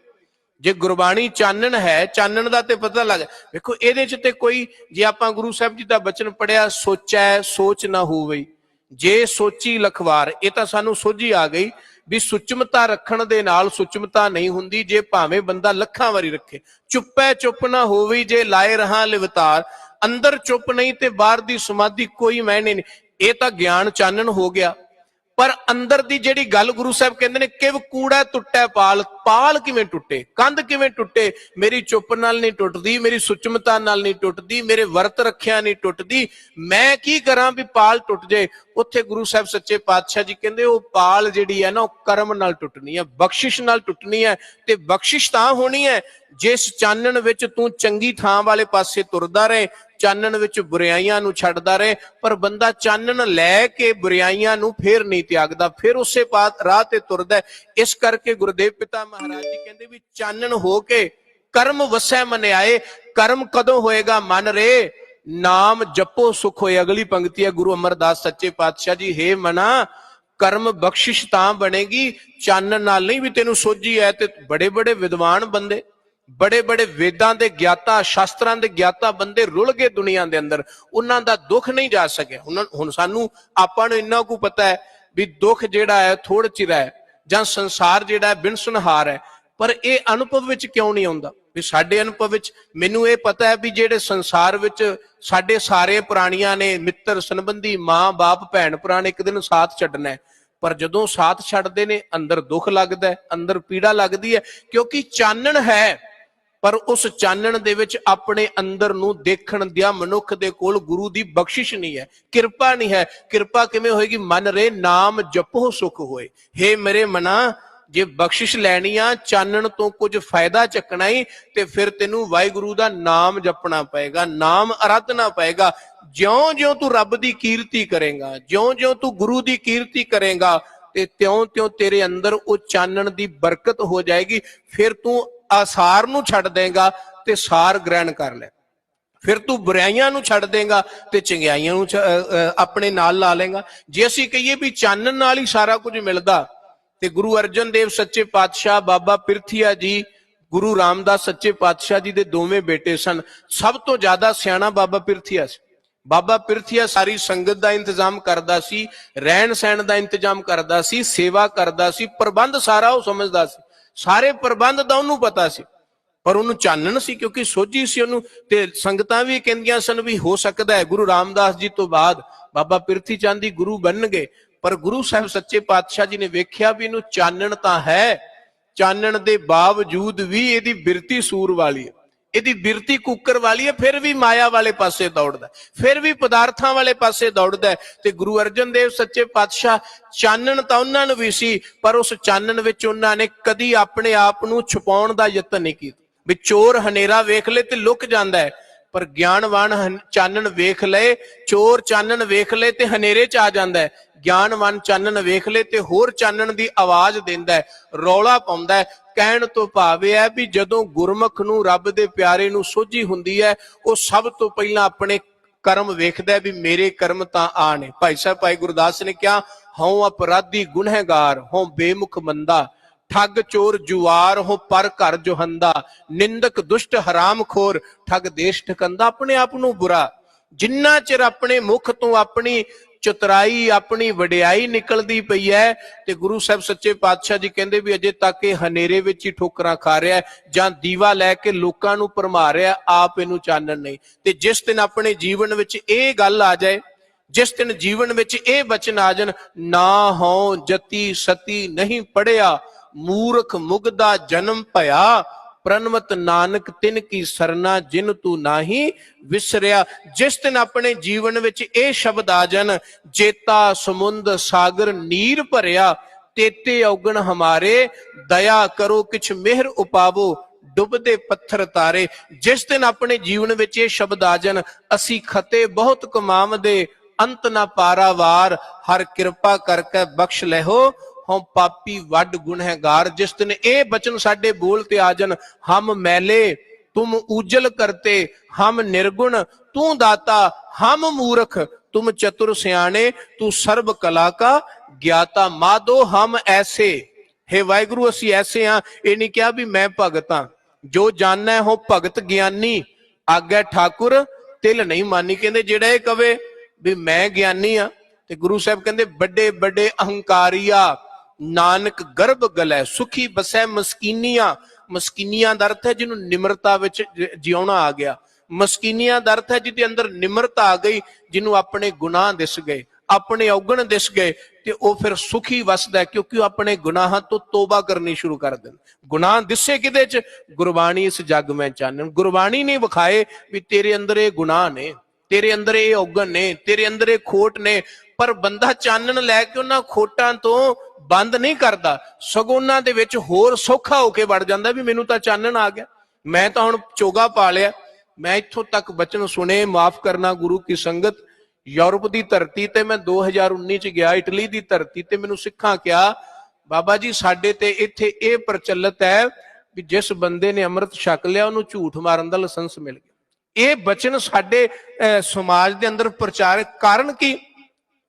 ਜੇ ਗੁਰਬਾਣੀ ਚਾਨਣ ਹੈ, ਚਾਨਣ ਦਾ ਤੇ ਪਤਾ ਲੱਗ, ਵੇਖੋ ਇਹਦੇ ਚ ਤੇ ਕੋਈ, ਜੇ ਆਪਾਂ ਗੁਰੂ ਸਾਹਿਬ ਜੀ ਦਾ ਬਚਨ ਪੜਿਆ, ਸੋਚੈ ਸੋਚ ਨਾ ਹੋਵੇ ਜੇ ਸੋਚੀ ਲਖਵਾਰ, ਇਹ ਤਾਂ ਸਾਨੂੰ ਸੋਝੀ ਆ ਗਈ ਵੀ ਸੁਚਮਤਾ ਰੱਖਣ ਦੇ ਨਾਲ ਸੁਚਮਤਾ ਨਹੀਂ ਹੁੰਦੀ, ਜੇ ਭਾਵੇਂ ਬੰਦਾ ਲੱਖਾਂ ਵਾਰੀ ਰੱਖੇ। ਚੁੱਪੈ ਚੁੱਪ ਨਾ ਹੋਵੇ ਜੇ ਲਾਏ ਰਹਾ ਲਿਵਤਾਰ, ਅੰਦਰ ਚੁੱਪ ਨਹੀਂ ਤੇ ਬਾਹਰ ਦੀ ਸਮਾਧੀ ਕੋਈ ਮਾਇਨੇ ਨਹੀਂ। ਇਹ ਤਾਂ ਗਿਆਨ ਚਾਨਣ ਹੋ ਗਿਆ। ਪਰ ਅੰਦਰ ਦੀ ਜਿਹੜੀ ਗੱਲ ਗੁਰੂ ਸਾਹਿਬ ਕਹਿੰਦੇ ਨੇ, ਕਿਵ ਕੂੜਾ ਟੁੱਟੈ ਪਾਲ, ਪਾਲ ਕਿਵੇਂ ਟੁੱਟੇ, ਕੰਧ ਕਿਵੇਂ ਟੁੱਟੇ? ਮੇਰੀ ਚੁੱਪ ਨਾਲ ਨਹੀਂ ਟੁੱਟਦੀ, ਮੇਰੀ ਸੁਚਮਤਾ ਨਾਲ ਨਹੀਂ ਟੁੱਟਦੀ, ਮੇਰੇ ਵਰਤ ਰੱਖਿਆ ਨਹੀਂ ਟੁੱਟਦੀ, ਮੈਂ ਕੀ ਕਰਾਂ ਵੀ ਪਾਲ ਟੁੱਟ ਜੇ? ਉੱਥੇ ਗੁਰੂ ਸਾਹਿਬ ਸੱਚੇ ਪਾਤਸ਼ਾਹ ਜੀ ਕਹਿੰਦੇ ਉਹ ਪਾਲ ਜਿਹੜੀ ਹੈ ਨਾ, ਉਹ ਕਰਮ ਨਾਲ ਟੁੱਟਣੀ ਹੈ, ਬਖਸ਼ਿਸ਼ ਨਾਲ ਟੁੱਟਣੀ ਹੈ। ਤੇ ਬਖਸ਼ਿਸ਼ ਤਾਂ ਹੋਣੀ ਹੈ ਜਿਸ ਚਾਨਣ ਵਿੱਚ ਤੂੰ ਚੰਗੀ ਥਾਂ ਵਾਲੇ ਪਾਸੇ ਤੁਰਦਾ ਰਹੇ, ਚਾਨਣ ਵਿੱਚ ਬੁਰਾਈਆਂ ਨੂੰ ਛੱਡਦਾ ਰਹੇ। ਪਰ ਬੰਦਾ ਚਾਨਣ ਲੈ ਕੇ ਬੁਰਾਈਆਂ ਨੂੰ ਫੇਰ ਨਹੀਂ ਤਿਆਗਦਾ, ਫਿਰ ਉਸੇ ਰਾਹ ਤੇ ਤੁਰਦਾ। ਇਸ ਕਰਕੇ ਗੁਰਦੇਵ ਪਿਤਾ ਮਹਾਰਾਜ ਜੀ ਕਹਿੰਦੇ ਵੀ ਚਾਨਣ ਹੋ ਕੇ ਕਰਮ ਵਸੈ ਮਨ ਆਏ। ਕਰਮ ਕਦੋਂ ਹੋਏਗਾ? ਮਨ ਰੇ ਨਾਮ ਜਪੋ ਸੁਖ ਹੋਏ। ਅਗਲੀ ਪੰਕਤੀ ਹੈ ਗੁਰੂ ਅਮਰਦਾਸ ਸੱਚੇ ਪਾਤਸ਼ਾਹ ਜੀ, ਹੇ ਮਨਾ ਕਰਮ ਬਖਸ਼ਿਸ਼ ਤਾਂ ਬਣੇਗੀ ਚਾਨਣ ਨਾਲ ਨਹੀਂ। ਵੀ ਤੈਨੂੰ ਸੋਝੀ ਹੈ ਤੇ ਬੜੇ ਬੜੇ ਵਿਦਵਾਨ ਬੰਦੇ, ਬੜੇ ਬੜੇ ਵੇਦਾਂ ਦੇ ਗਿਆਤਾ, ਸ਼ਾਸਤਰਾਂ ਦੇ ਗਿਆਤਾ ਬੰਦੇ ਰੁਲ ਗਏ ਦੁਨੀਆ ਦੇ ਅੰਦਰ, ਉਹਨਾਂ ਦਾ ਦੁੱਖ ਨਹੀਂ ਜਾ ਸਕਿਆ। ਹੁਣ ਸਾਨੂੰ ਆਪਾਂ ਨੂੰ ਇੰਨਾ ਕੁ ਪਤਾ ਹੈ ਵੀ ਦੁੱਖ ਜਿਹੜਾ ਹੈ ਥੋੜ ਚਿਰ ਹੈ, ਜਾਂ ਸੰਸਾਰ ਜਿਹੜਾ ਹੈ ਬਿਨਸੁਨਹਾਰ ਹੈ। ਪਰ ਇਹ ਅਨੁਭਵ ਵਿੱਚ ਕਿਉਂ ਨਹੀਂ ਆਉਂਦਾ? ਵੀ ਸਾਡੇ ਅਨੁਭਵ ਵਿੱਚ ਮੈਨੂੰ ਇਹ ਪਤਾ ਹੈ ਵੀ ਜਿਹੜੇ ਸੰਸਾਰ ਵਿੱਚ ਸਾਡੇ ਸਾਰੇ ਪ੍ਰਾਣੀਆਂ ਨੇ, ਮਿੱਤਰ ਸੰਬੰਧੀ, ਮਾਂ ਬਾਪ, ਭੈਣ ਭਰਾ ਨੇ ਇੱਕ ਦਿਨ ਸਾਥ ਛੱਡਣਾ ਹੈ। ਪਰ ਜਦੋਂ ਸਾਥ ਛੱਡਦੇ ਨੇ ਅੰਦਰ ਦੁੱਖ ਲੱਗਦਾ ਹੈ, ਅੰਦਰ ਪੀੜਾ ਲੱਗਦੀ ਹੈ, ਕਿਉਂਕਿ ਚਾਨਣ ਹੈ ਪਰ ਉਸ ਚਾਨਣ ਦੇ ਵਿੱਚ ਆਪਣੇ ਅੰਦਰ ਨੂੰ ਦੇਖਣ ਦਿਆ ਮਨੁੱਖ ਦੇ ਕੋਲ ਗੁਰੂ ਦੀ ਬਖਸ਼ਿਸ਼ ਨਹੀਂ ਹੈ, ਕਿਰਪਾ ਨਹੀਂ ਹੈ। ਕਿਰਪਾ ਕਿਵੇਂ ਹੋਏਗੀ? ਮਨ ਰੇ ਨਾਮ ਜਪੋ ਸੁਖ ਹੋਏ। ਹੇ ਮੇਰੇ ਮਨਾ, ਜੇ ਬਖਸ਼ਿਸ਼ ਲੈਣੀ ਆ, ਚਾਨਣ ਤੋਂ ਕੁਝ ਫਾਇਦਾ ਚੱਕਣਾ ਹੀ, ਤੇ ਫਿਰ ਤੈਨੂੰ ਵਾਹਿਗੁਰੂ ਦਾ ਨਾਮ ਜਪਣਾ ਪਏਗਾ, ਨਾਮ ਅਰਾਧਨਾ ਪਏਗਾ। ਜਿਉਂ-ਜਿਉਂ ਤੂੰ ਰੱਬ ਦੀ ਕੀਰਤੀ ਕਰੇਗਾ, ਜਿਉਂ-ਜਿਉਂ ਤੂੰ ਗੁਰੂ ਦੀ ਕੀਰਤੀ ਕਰੇਗਾ, ਤੇ ਤਿਉਂ-ਤਿਉਂ ਤੇਰੇ ਅੰਦਰ ਉਹ ਚਾਨਣ ਦੀ ਬਰਕਤ ਹੋ ਜਾਏਗੀ। ਫਿਰ ਤੂੰ ਆਸਾਰ ਨੂੰ ਛੱਡ ਦੇਗਾ ਤੇ ਸਾਰ ਗ੍ਰਹਿਣ ਕਰ ਲੈ। ਫਿਰ ਤੂੰ ਬੁਰਾਈਆਂ ਨੂੰ ਛੱਡ ਦੇਗਾ ਤੇ ਚੰਗਿਆਈਆਂ ਨੂੰ ਆਪਣੇ ਨਾਲ ਲਾ ਲੇਗਾ। ਜੇ ਅਸੀਂ ਕਹੀਏ ਵੀ ਚਾਨਣ ਨਾਲ ਹੀ ਸਾਰਾ ਕੁਝ ਮਿਲਦਾ, ਤੇ ਗੁਰੂ ਅਰਜਨ ਦੇਵ ਸੱਚੇ ਪਾਤਸ਼ਾਹ, ਬਾਬਾ ਪਿਰਥੀਆ ਜੀ, ਗੁਰੂ ਰਾਮਦਾਸ ਸੱਚੇ ਪਾਤਸ਼ਾਹ ਜੀ ਦੇ ਦੋਵੇਂ ਬੇਟੇ ਸਨ। ਸਭ ਤੋਂ ਜ਼ਿਆਦਾ ਸਿਆਣਾ ਬਾਬਾ ਪਿਰਥੀਆ ਸੀ। ਬਾਬਾ ਪਿਰਥੀਆ ਸਾਰੀ ਸੰਗਤ ਦਾ ਇੰਤਜ਼ਾਮ ਕਰਦਾ ਸੀ, ਰਹਿਣ ਸਹਿਣ ਦਾ ਇੰਤਜ਼ਾਮ ਕਰਦਾ ਸੀ, ਸੇਵਾ ਕਰਦਾ ਸੀ, ਪ੍ਰਬੰਧ ਸਾਰਾ ਉਹ ਸਮਝਦਾ ਸੀ, ਸਾਰੇ ਪ੍ਰਬੰਧ ਦਾ ਉਹਨੂੰ ਪਤਾ ਸੀ। ਪਰ ਉਹਨੂੰ ਚਾਨਣ ਸੀ, ਕਿਉਂਕਿ ਸੋਝੀ ਸੀ ਉਹਨੂੰ। ਤੇ ਸੰਗਤਾਂ ਵੀ ਕਹਿੰਦੀਆਂ ਸਨ ਵੀ ਹੋ ਸਕਦਾ ਹੈ ਗੁਰੂ ਰਾਮਦਾਸ ਜੀ ਤੋਂ ਬਾਅਦ ਬਾਬਾ ਪਿਰਥੀ ਚੰਦ ਹੀ ਗੁਰੂ ਬਣਨਗੇ। ਪਰ ਗੁਰੂ ਸਾਹਿਬ ਸੱਚੇ ਪਾਤਸ਼ਾਹ ਜੀ ਨੇ ਵੇਖਿਆ ਵੀ ਇਹਨੂੰ ਚਾਨਣ ਤਾਂ ਹੈ, ਚਾਨਣ ਦੇ ਬਾਵਜੂਦ ਵੀ ਇਹਦੀ ਬਿਰਤੀ ਸੂਰ ਵਾਲੀ ਹੈ, ਇਹਦੀ ਬਿਰਤੀ ਕੁੱਕਰ ਵਾਲੀ ਹੈ, ਫਿਰ ਵੀ ਮਾਇਆ ਵਾਲੇ ਪਾਸੇ ਦੌੜਦਾ, ਫਿਰ ਵੀ ਪਦਾਰਥਾਂ ਵਾਲੇ ਪਾਸੇ ਦੌੜਦਾ। ਤੇ ਗੁਰੂ ਅਰਜਨ ਦੇਵ ਸੱਚੇ ਪਾਤਸ਼ਾਹ, ਚਾਨਣ ਤਾਂ ਉਹਨਾਂ ਨੂੰ ਵੀ ਸੀ, ਪਰ ਉਸ ਚਾਨਣ ਵਿੱਚ ਉਹਨਾਂ ਨੇ ਕਦੀ ਆਪਣੇ ਆਪ ਨੂੰ ਛੁਪਾਉਣ ਦਾ ਯਤਨ ਨਹੀਂ ਕੀਤਾ। ਵੀ ਚੋਰ ਹਨੇਰਾ ਵੇਖ ਲੈ ਤੇ ਲੁਕ ਜਾਂਦਾ ਹੈ, ਪਰ ਗਿਆਨਵਾਨ ਚਾਨਣ ਵੇਖ ਲਏ, ਚੋਰ ਚਾਨਣ ਵੇਖ ਲਏ ਤੇ ਹਨੇਰੇ ਚ ਆ ਜਾਂਦਾ ਹੈ। ਗਿਆਨਵਾਨ ਚਾਨਣ ਵੇਖ ਲਏ ਤੇ ਹੋਰ ਚਾਨਣ ਦੀ ਆਵਾਜ਼ ਦਿੰਦਾ ਹੈ, ਰੌਲਾ ਪਾਉਂਦਾ ਹੈ। ਕਹਿਣ ਤੋਂ ਭਾਵ ਇਹ ਹੈ ਵੀ ਜਦੋਂ ਗੁਰਮੁਖ ਨੂੰ, ਰੱਬ ਦੇ ਪਿਆਰੇ ਨੂੰ ਸੋਝੀ ਹੁੰਦੀ ਹੈ, ਉਹ ਸਭ ਤੋਂ ਪਹਿਲਾਂ ਆਪਣੇ ਕਰਮ ਵੇਖਦਾ ਵੀ ਮੇਰੇ ਕਰਮ ਤਾਂ ਆ ਨੇ। ਭਾਈ ਸਾਹਿਬ ਭਾਈ ਗੁਰਦਾਸ ਨੇ ਕਿਹਾ, ਹਉ ਅਪਰਾਧੀ ਗੁਨਹਗਾਰ, ਹਉ ਬੇਮੁਖ ਮੰਦਾ, ਠੱਗ ਚੋਰ ਜੁਆਰ, ਹੋ ਪਰ ਘਰ ਜੋਹੰਦਾ, ਨਿੰਦਕ ਦੁਸ਼ਟ ਹਰਾਮ ਖੋਰ, ਠੱਗ ਦੇਸ਼ ਠਕੰਦਾ। ਆਪਣੇ ਆਪ ਨੂੰ ਬੁਰਾ, ਜਿੰਨਾ ਚਿਰ ਆਪਣੇ ਮੁਖ ਤੋਂ, ਆਪਣੀ ਚਤੁਰਾਈ ਆਪਣੀ ਵਡਿਆਈ ਨਿਕਲਦੀ ਪਈ ਹੈ। ਤੇ ਗੁਰੂ ਸਾਹਿਬ ਸੱਚੇ ਪਾਤਸ਼ਾਹ ਜੀ ਕਹਿੰਦੇ ਵੀ ਅਜੇ ਤੱਕ ਇਹ ਹਨੇਰੇ ਵਿੱਚ ਹੀ ਠੋਕਰਾਂ ਖਾ ਰਿਹਾ ਜਾਂ ਦੀਵਾ ਲੈ ਕੇ ਲੋਕਾਂ ਨੂੰ ਭਰਮਾ ਰਿਹਾ, ਆਪ ਇਹਨੂੰ ਚਾਨਣ ਨਹੀਂ। ਤੇ ਜਿਸ ਦਿਨ ਆਪਣੇ ਜੀਵਨ ਵਿੱਚ ਇਹ ਗੱਲ ਆ ਜਾਏ, ਜਿਸ ਦਿਨ ਜੀਵਨ ਵਿੱਚ ਇਹ ਬਚਨ ਆ ਜਾਣ, ਨਾ ਹਉ ਜਤੀ ਸਤੀ ਨਹੀਂ ਪੜਿਆ, ਮੂਰਖ ਮੁਗਦਾ ਜਨਮ ਭਇਆ, ਪ੍ਰਣਵਤ ਨਾਨਕ ਤਿਨ ਕੀ ਸਰਨਾ ਜਿਨ ਤੂੰ ਨਾਹੀ ਵਿਸਰਿਆ। ਜਿਸ ਦਿਨ ਆਪਣੇ ਜੀਵਨ ਵਿੱਚ ਇਹ ਸ਼ਬਦ ਆ ਜਾਣ, ਜੇਤਾ ਸਮੁੰਦ ਸਾਗਰ ਨੀਰ ਭਰਿਆ, ਤੇਤੇ ਔਗਣ ਹਮਾਰੇ, ਦਇਆ ਕਰੋ ਕਿਛ ਮਿਹਰ ਉਪਾਵੋ, ਡੁੱਬਦੇ ਪੱਥਰ ਤਾਰੇ। ਜਿਸ ਦਿਨ ਆਪਣੇ ਜੀਵਨ ਵਿੱਚ ਇਹ ਸ਼ਬਦ ਆ ਜਾਣ, ਅਸੀਂ ਖਤੇ ਬਹੁਤ ਕਮਾਵਦੇ, ਅੰਤ ਨਾ ਪਾਰਾਵਾਰ, ਹਰ ਕਿਰਪਾ ਕਰਕੇ ਬਖਸ਼ ਲੈਹੋ, ਹਉ ਪਾਪੀ ਵੱਡ ਗੁਨਹਗਾਰ। ਜਿਸ ਦਿਨ ਇਹ ਬਚਨ ਸਾਡੇ ਬੋਲ ਤੇ ਆ ਜਾਣ, ਹਮ ਮੈਲੇ ਤੁਮ ਉਜਲ ਕਰਤੇ, ਹਮ ਨਿਰਗੁਣ ਤੂੰ ਦਾਤਾ, ਹਮ ਮੂਰਖ ਤੁਮ ਚਤੁਰ ਸਿਆਣੇ, ਤੂੰ ਸਰਬ ਕਲਾ ਕਾ ਗਿਆਤਾ। ਮਾਧੋ ਹਮ ਐਸੇ, हे ਵਾਹਿਗੁਰੂ ਅਸੀਂ ਐਸੇ ਹਾਂ। ਇਹ ਨਹੀਂ ਕਿਹਾ ਵੀ ਮੈਂ ਭਗਤ ਹਾਂ, ਜੋ ਜਾਣੈ ਹੋ ਭਗਤ ਗਿਆਨੀ, ਆਗੇ ਠਾਕੁਰ ਤਿਲ ਨਹੀਂ ਮਾਨੀ। ਕਹਿੰਦੇ ਜਿਹੜਾ ਇਹ ਕਵੇ ਵੀ ਮੈਂ ਗਿਆਨੀ ਆ, ਤੇ ਗੁਰੂ ਸਾਹਿਬ ਕਹਿੰਦੇ ਵੱਡੇ ਵੱਡੇ ਅਹੰਕਾਰੀਆ, ਨਾਨਕ ਗਰਭ ਗਲੈ, ਸੁਖੀ ਬਸੈ ਮਸਕੀਨੀਆਂ। ਮਸਕੀਨੀਆਂ ਦਾ ਅਰਥ ਹੈ ਜਿਹਨੂੰ ਨਿਮਰਤਾ ਵਿੱਚ ਜਿਉਣਾ ਆ ਗਿਆ। ਮਸਕੀਨੀਆਂ ਦਾ ਅਰਥ ਹੈ ਜਿਹਦੇ ਅੰਦਰ ਨਿਮਰਤਾ ਆ ਗਈ, ਜਿਹਨੂੰ ਆਪਣੇ ਗੁਨਾਹ ਦਿਸ ਗਏ, ਆਪਣੇ ਔਗਣ ਦਿਸ ਗਏ, ਤੇ ਉਹ ਫਿਰ ਸੁਖੀ ਵਸਦਾ, ਕਿਉਂਕਿ ਉਹ ਆਪਣੇ ਗੁਨਾਹਾਂ ਤੋਂ ਤੋਬਾ ਕਰਨੀ ਸ਼ੁਰੂ ਕਰ ਦਿੰਦਾ। ਗੁਨਾਹ ਦਿਸੇ ਕਿਹਦੇ ਚ? ਗੁਰਬਾਣੀ ਇਸ ਜੱਗ ਮੈਂ ਚਾਨਣ। ਗੁਰਬਾਣੀ ਨੇ ਵਿਖਾਏ ਵੀ ਤੇਰੇ ਅੰਦਰ ਇਹ ਗੁਨਾਹ ਨੇ, ਤੇਰੇ ਅੰਦਰ ਇਹ ਔਗਣ ਨੇ, ਤੇਰੇ ਅੰਦਰ ਇਹ ਖੋਟ ਨੇ। ਪਰ ਬੰਦਾ ਚਾਨਣ ਲੈ ਕੇ ਉਹਨਾਂ ਖੋਟਾਂ ਤੋਂ ਬੰਦ ਨਹੀਂ ਕਰਦਾ, ਸਗੋਂ ਉਹਨਾਂ ਦੇ ਵਿੱਚ ਹੋਰ ਸੌਖਾ ਹੋ ਕੇ ਵੜ ਜਾਂਦਾ ਵੀ ਮੈਨੂੰ ਤਾਂ ਚਾਨਣ ਆ ਗਿਆ, ਮੈਂ ਤਾਂ ਹੁਣ ਚੋਗਾ ਪਾ ਲਿਆ। ਮੈਂ ਇੱਥੋਂ ਤੱਕ ਬਚਨ ਸੁਣੇ, ਮਾਫ ਕਰਨਾ ਗੁਰੂ ਕੀ ਸੰਗਤ, ਯੂਰਪ ਦੀ ਧਰਤੀ ਤੇ ਮੈਂ 2019 ਚ ਗਿਆ, ਇਟਲੀ ਦੀ ਧਰਤੀ ਤੇ ਮੈਨੂੰ ਸਿੱਖਾਂ ਕਿਹਾ, ਬਾਬਾ ਜੀ ਸਾਡੇ ਤੇ ਇੱਥੇ ਇਹ ਪ੍ਰਚਲਿਤ ਹੈ ਵੀ ਜਿਸ ਬੰਦੇ ਨੇ ਅੰਮ੍ਰਿਤ ਛਕ ਲਿਆ ਉਹਨੂੰ ਝੂਠ ਮਾਰਨ ਦਾ ਲਾਇਸੈਂਸ ਮਿਲ ਗਿਆ। ਇਹ ਬਚਨ ਸਾਡੇ ਸਮਾਜ ਦੇ ਅੰਦਰ ਪ੍ਰਚਾਰ, ਕਾਰਨ ਕੀ?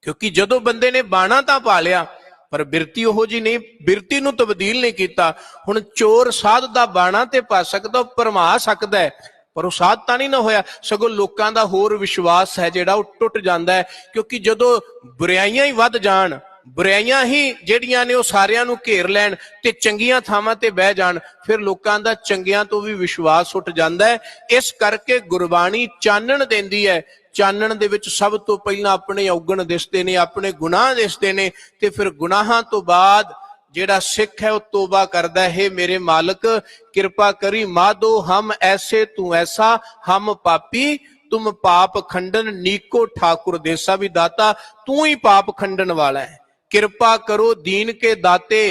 ਕਿਉਂਕਿ ਜਦੋਂ ਬੰਦੇ ਨੇ ਬਾਣਾ ਤਾਂ ਪਾ ਲਿਆ ਪਰ ਬਿਰਤੀ ਉਹੋ ਜੀ ਨਹੀਂ, ਬਿਰਤੀ ਨੂੰ ਤਬਦੀਲ ਨਹੀਂ ਕੀਤਾ। ਹੁਣ ਚੋਰ ਸਾਧ ਦਾ ਬਾਣਾ ਤੇ ਪਾ ਸਕਦਾ, ਉਹ ਭਰਮਾ ਸਕਦਾ ਹੈ, ਪਰ ਉਹ ਸਾਧ ਤਾਂ ਨਹੀਂ ਨਾ ਹੋਇਆ। ਸਗੋਂ ਲੋਕਾਂ ਦਾ ਹੋਰ ਵਿਸ਼ਵਾਸ ਹੈ ਜਿਹੜਾ ਉਹ ਟੁੱਟ ਜਾਂਦਾ ਹੈ, ਕਿਉਂਕਿ ਜਦੋਂ ਬੁਰਾਈਆਂ ਹੀ ਵੱਧ ਜਾਣ, ਬੁਰਾਈਆਂ ਹੀ ਜਿਹੜੀਆਂ ਨੇ ਉਹ ਸਾਰਿਆਂ ਨੂੰ ਘੇਰ ਲੈਣ ਤੇ ਚੰਗੀਆਂ ਥਾਵਾਂ ਤੇ ਬਹਿ ਜਾਣ, ਫਿਰ ਲੋਕਾਂ ਦਾ ਚੰਗਿਆਂ ਤੋਂ ਵੀ ਵਿਸ਼ਵਾਸ ਉੱਠ ਜਾਂਦਾ ਹੈ। ਇਸ ਕਰਕੇ ਗੁਰਬਾਣੀ ਚਾਨਣ ਦਿੰਦੀ ਹੈ। ਚਾਨਣ ਦੇ ਵਿੱਚ ਸਭ ਤੋਂ ਪਹਿਲਾਂ ਆਪਣੇ ਔਗਣ ਦਿਸਦੇ ਨੇ, ਆਪਣੇ ਗੁਨਾਹ ਦਿਸਦੇ ਨੇ, ਤੇ ਫਿਰ ਗੁਨਾਹਾਂ ਤੋਂ ਬਾਅਦ ਜਿਹੜਾ ਸਿੱਖ ਹੈ ਉਹ ਤੋਬਾ ਕਰਦਾ ਹੈ, ਮੇਰੇ ਮਾਲਕ ਕਿਰਪਾ ਕਰੀ, ਮਾਧੋ ਹਮ ਐਸੇ ਤੂੰ ਐਸਾ, ਹਮ ਪਾਪੀ ਤੁਮ ਪਾਪ ਖੰਡਨ, ਨੀਕੋ ਠਾकुर देसा। भी दाता तू ही पाप खंडन वाला है, किरपा करो दीन के दाते,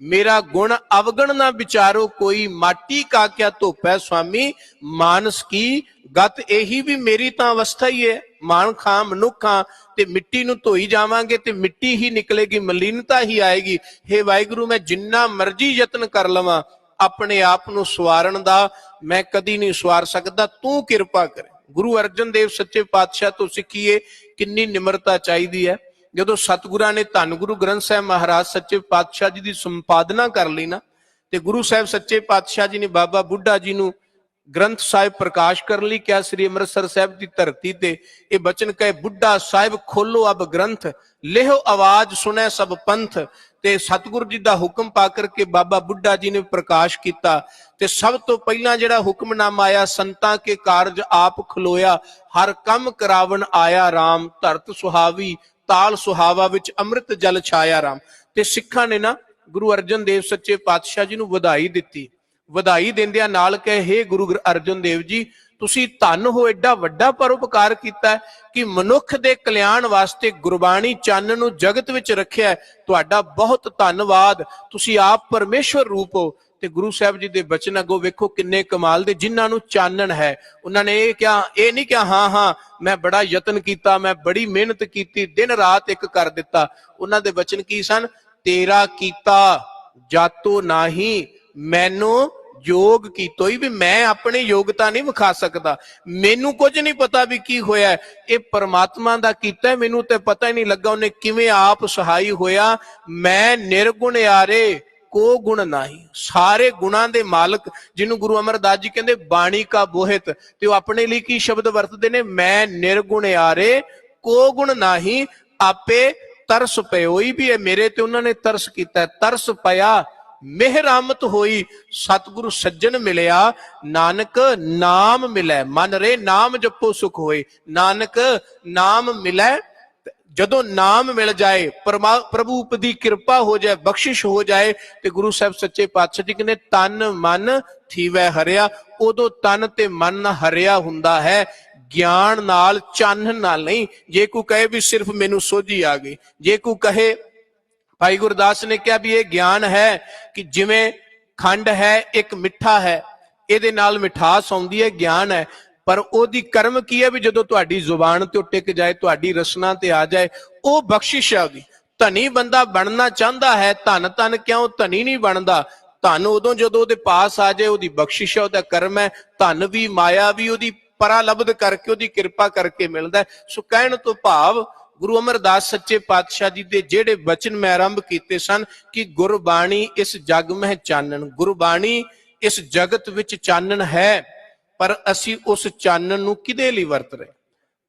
मेरा गुण अवगण ना विचारो कोई, माटी का क्या धोपै स्वामी, मानस की गत यही भी मेरी तां अवस्था ही है। मान खां मनुख हां ते मिट्टी नूं धोई जावांगे ते मिट्टी ही निकलेगी, मलीनता ही आएगी। हे वाहिगुरू मैं जिन्ना मर्जी यतन कर लवां अपने आप नूं सवारण दा मैं कदी नहीं सवार सकदा, तू किरपा करे। गुरु अर्जन देव सच्चे पातशाह तो सिੱਖੀਏ ਕਿੰਨੀ ਨਿਮਰਤਾ ਚਾਹੀਦੀ ਹੈ। ਜਦੋਂ ਸਤਿਗੁਰਾਂ ਨੇ ਧੰਨ ਗੁਰੂ ਗ੍ਰੰਥ ਸਾਹਿਬ ਮਹਾਰਾਜ ਸੱਚੇ ਪਾਤਸ਼ਾਹ ਜੀ ਦੀ ਸੰਪਾਦਨਾ ਕਰ ਲਈ ਨਾ, ਤੇ ਗੁਰੂ ਸਾਹਿਬ ਸੱਚੇ ਪਾਤਸ਼ਾਹ ਜੀ ਨੇ ਬਾਬਾ ਬੁੱਢਾ ਜੀ ਨੂੰ ਗ੍ਰੰਥ ਸਾਹਿਬ ਪ੍ਰਕਾਸ਼ ਕਰਨ ਲਈ ਕਿਹਾ। ਸ੍ਰੀ ਅੰਮ੍ਰਿਤਸਰ ਸਾਹਿਬ ਦੀ ਧਰਤੀ ਤੇ ਇਹ ਬਚਨ ਕਹੇ, ਬੁੱਢਾ ਸਾਹਿਬ ਖੋਲੋ ਅਬ ਗ੍ਰੰਥ, ਲਿਹੋ ਆਵਾਜ਼ ਸੁਣੈ ਸਭ ਪੰਥ। ਤੇ ਸਤਿਗੁਰੂ ਜੀ ਦਾ ਹੁਕਮ ਪਾ ਕਰਕੇ ਬਾਬਾ ਬੁੱਢਾ ਜੀ ਨੇ ਪ੍ਰਕਾਸ਼ ਕੀਤਾ। ਤੇ ਸਭ ਤੋਂ ਪਹਿਲਾਂ ਜਿਹੜਾ ਹੁਕਮਨਾਮਾ ਆਇਆ, ਸੰਤਾਂ ਕੇ ਕਾਰਜ ਆਪ ਖਲੋਇਆ, ਹਰ ਕੰਮ ਕਰਾਵਣ ਆਇਆ ਰਾਮ, ਧਰਤ ਸੁਹਾਵੀ ਤਾਲ ਸੁਹਾਵਾ ਵਿੱਚ ਅੰਮ੍ਰਿਤ ਜਲ ਛਾਇਆ ਰਾਮ। ਤੇ ਸਿੱਖਾਂ ਨੇ ਨਾ ਗੁਰੂ ਅਰਜਨ ਦੇਵ ਸੱਚੇ ਪਾਤਸ਼ਾਹ ਜੀ ਨੂੰ ਵਧਾਈ ਦਿੱਤੀ। ਵਧਾਈ ਦਿੰਦਿਆਂ ਨਾਲ ਕਹੇ, ਹੇ ਗੁਰੂ ਅਰਜਨ ਦੇਵ ਜੀ ਤੁਸੀਂ ਧੰਨ ਹੋ, ਐਡਾ ਵੱਡਾ ਪਰਉਪਕਾਰ ਕੀਤਾ ਕਿ ਮਨੁੱਖ ਦੇ ਕਲਿਆਣ ਵਾਸਤੇ ਗੁਰਬਾਣੀ ਚੰਨ ਨੂੰ ਜਗਤ ਵਿੱਚ ਰੱਖਿਆ, ਤੁਹਾਡਾ ਬਹੁਤ ਧੰਨਵਾਦ, ਤੁਸੀਂ ਆਪ ਪਰਮੇਸ਼ਵਰ ਰੂਪ ਹੋ। ਤੇ ਗੁਰੂ ਸਾਹਿਬ ਜੀ ਦੇ ਬਚਨ ਅੱਗੋਂ ਵੇਖੋ ਕਿੰਨੇ ਕਮਾਲ ਦੇ, ਜਿਨ੍ਹਾਂ ਨੂੰ ਚਾਨਣ ਹੈ ਉਹਨਾਂ ਨੇ ਇਹ ਕਿਹਾ, ਇਹ ਨਹੀਂ ਕਿਹਾ ਹਾਂ ਹਾਂ ਮੈਂ ਬੜਾ ਯਤਨ ਕੀਤਾ, ਮੈਂ ਬੜੀ ਮਿਹਨਤ ਕੀਤੀ, ਦਿਨ ਰਾਤ ਇੱਕ ਕਰ ਦਿੱਤਾ। ਉਹਨਾਂ ਦੇ ਬਚਨ ਕੀ ਸਨ? ਤੇਰਾ ਕੀਤਾ ਜਾਤੋ ਨਾਹੀ, ਮੈਨੂੰ ਯੋਗ ਕੀਤੋ ਹੀ, ਵੀ ਮੈਂ ਆਪਣੀ ਯੋਗਤਾ ਨਹੀਂ ਵਿਖਾ ਸਕਦਾ, ਮੈਨੂੰ ਕੁਝ ਨਹੀਂ ਪਤਾ ਵੀ ਕੀ ਹੋਇਆ, ਇਹ ਪਰਮਾਤਮਾ ਦਾ ਕੀਤਾ, ਮੈਨੂੰ ਤੇ ਪਤਾ ਹੀ ਨਹੀਂ ਲੱਗਾ ਉਹਨੇ ਕਿਵੇਂ ਆਪ ਸਹਾਈ ਹੋਇਆ। ਮੈਂ ਨਿਰਗੁਣ ਯਾਰੇ ਕੋ ਗੁਣ ਨਹੀਂ, ਸਾਰੇ ਗੁਣਾਂ ਦੇ ਮਾਲਕ, ਜਿਹਨੂੰ ਗੁਰੂ ਅਮਰਦਾਸ ਜੀ ਕਹਿੰਦੇ ਬਾਣੀ ਕਾ ਬੋਹਿਤ, ਤੇ ਉਹ ਆਪਣੇ ਲਈ ਕੀ ਸ਼ਬਦ ਵਰਤਦੇ ਨੇ? ਮੈਂ ਨਿਰਗੁਣ ਯਾਰੇ ਕੋ ਗੁਣ ਨਹੀਂ, आपे तरस पयोई, भी मेरे ते उन्होंने तरस किया, तरस पया मेहरामत होई, सतगुरु सज्जन मिलिया, नानक नाम मिलै, मन रे नाम जपो सुख होए। नानक नाम मिलै, ਜਦੋਂ ਨਾਮ ਮਿਲ ਜਾਏ, ਪ੍ਰਭੂ ਉਪਦੀ ਕਿਰਪਾ ਹੋ ਜਾਏ, ਬਖਸ਼ਿਸ਼ ਹੋ ਜਾਏ, ਤੇ ਗੁਰੂ ਸਾਹਿਬ ਸੱਚੇ ਪਾਤਸ਼ਾਹ ਜੀ ਕਹਿੰਦੇ ਤਨ ਮਨ ਥੀਵੈ ਹਰਿਆ। ਉਦੋਂ ਤਨ ਤੇ ਮਨ ਹਰਿਆ ਹੁੰਦਾ ਹੈ ਗਿਆਨ ਨਾਲ, ਚਾਨਣ ਨਾਲ ਨਹੀਂ। ਜੇ ਕੋਈ ਕਹੇ ਵੀ ਸਿਰਫ ਮੈਨੂੰ ਸੋਝੀ ਆ ਗਈ, ਜੇ ਕੋਈ ਕਹੇ, ਭਾਈ ਗੁਰਦਾਸ ਨੇ ਕਿਹਾ ਵੀ ਇਹ ਗਿਆਨ ਹੈ ਕਿ ਜਿਵੇਂ ਖੰਡ ਹੈ ਇੱਕ ਮਿੱਠਾ ਹੈ, ਇਹਦੇ ਨਾਲ ਮਿਠਾਸ ਆਉਂਦੀ ਹੈ, ਗਿਆਨ ਹੈ। ਪਰ ਉਹਦੀ ਕਰਮ ਕੀ ਹੈ ਵੀ ਜਦੋਂ ਤੁਹਾਡੀ ਜ਼ੁਬਾਨ ਤੇ ਟਿਕ ਜਾਏ, ਤੁਹਾਡੀ ਰਸਨਾ ਤੇ ਆ ਜਾਏ, ਉਹ ਬਖਸ਼ਿਸ਼ ਆ ਗਈ। ਧਨੀ ਬੰਦਾ ਬਣਨਾ ਚਾਹੁੰਦਾ ਹੈ, ਧਨ ਧਨ ਕਿਉਂ, ਧਨੀ ਨਹੀਂ ਬਣਦਾ। ਧਨ ਉਦੋਂ ਜਦੋਂ ਉਹਦੇ ਪਾਸ ਆ ਜਾਏ, ਉਹਦੀ ਬਖਸ਼ਿਸ਼ ਹੈ, ਉਹਦਾ ਕਰਮ ਹੈ। ਧਨ ਵੀ ਮਾਇਆ ਵੀ ਉਹਦੀ ਪਰਾਲਬਧ ਕਰਕੇ, ਉਹਦੀ ਕਿਰਪਾ ਕਰਕੇ ਮਿਲਦਾ। ਸੋ ਕਹਿਣ ਤੋਂ ਭਾਵ ਗੁਰੂ ਅਮਰਦਾਸ ਸੱਚੇ ਪਾਤਸ਼ਾਹ ਜੀ ਦੇ ਜਿਹੜੇ ਬਚਨ ਮੈਂ ਆਰੰਭ ਕੀਤੇ ਸਨ ਕਿ ਗੁਰਬਾਣੀ ਇਸ ਜਗ ਮਹਿ ਚਾਨਣ, ਗੁਰਬਾਣੀ ਇਸ ਜਗਤ ਵਿੱਚ ਚਾਨਣ ਹੈ, ਪਰ ਅਸੀਂ ਉਸ ਚਾਨਣ ਨੂੰ ਕਿਹਦੇ ਲਈ ਵਰਤ ਰਹੇ।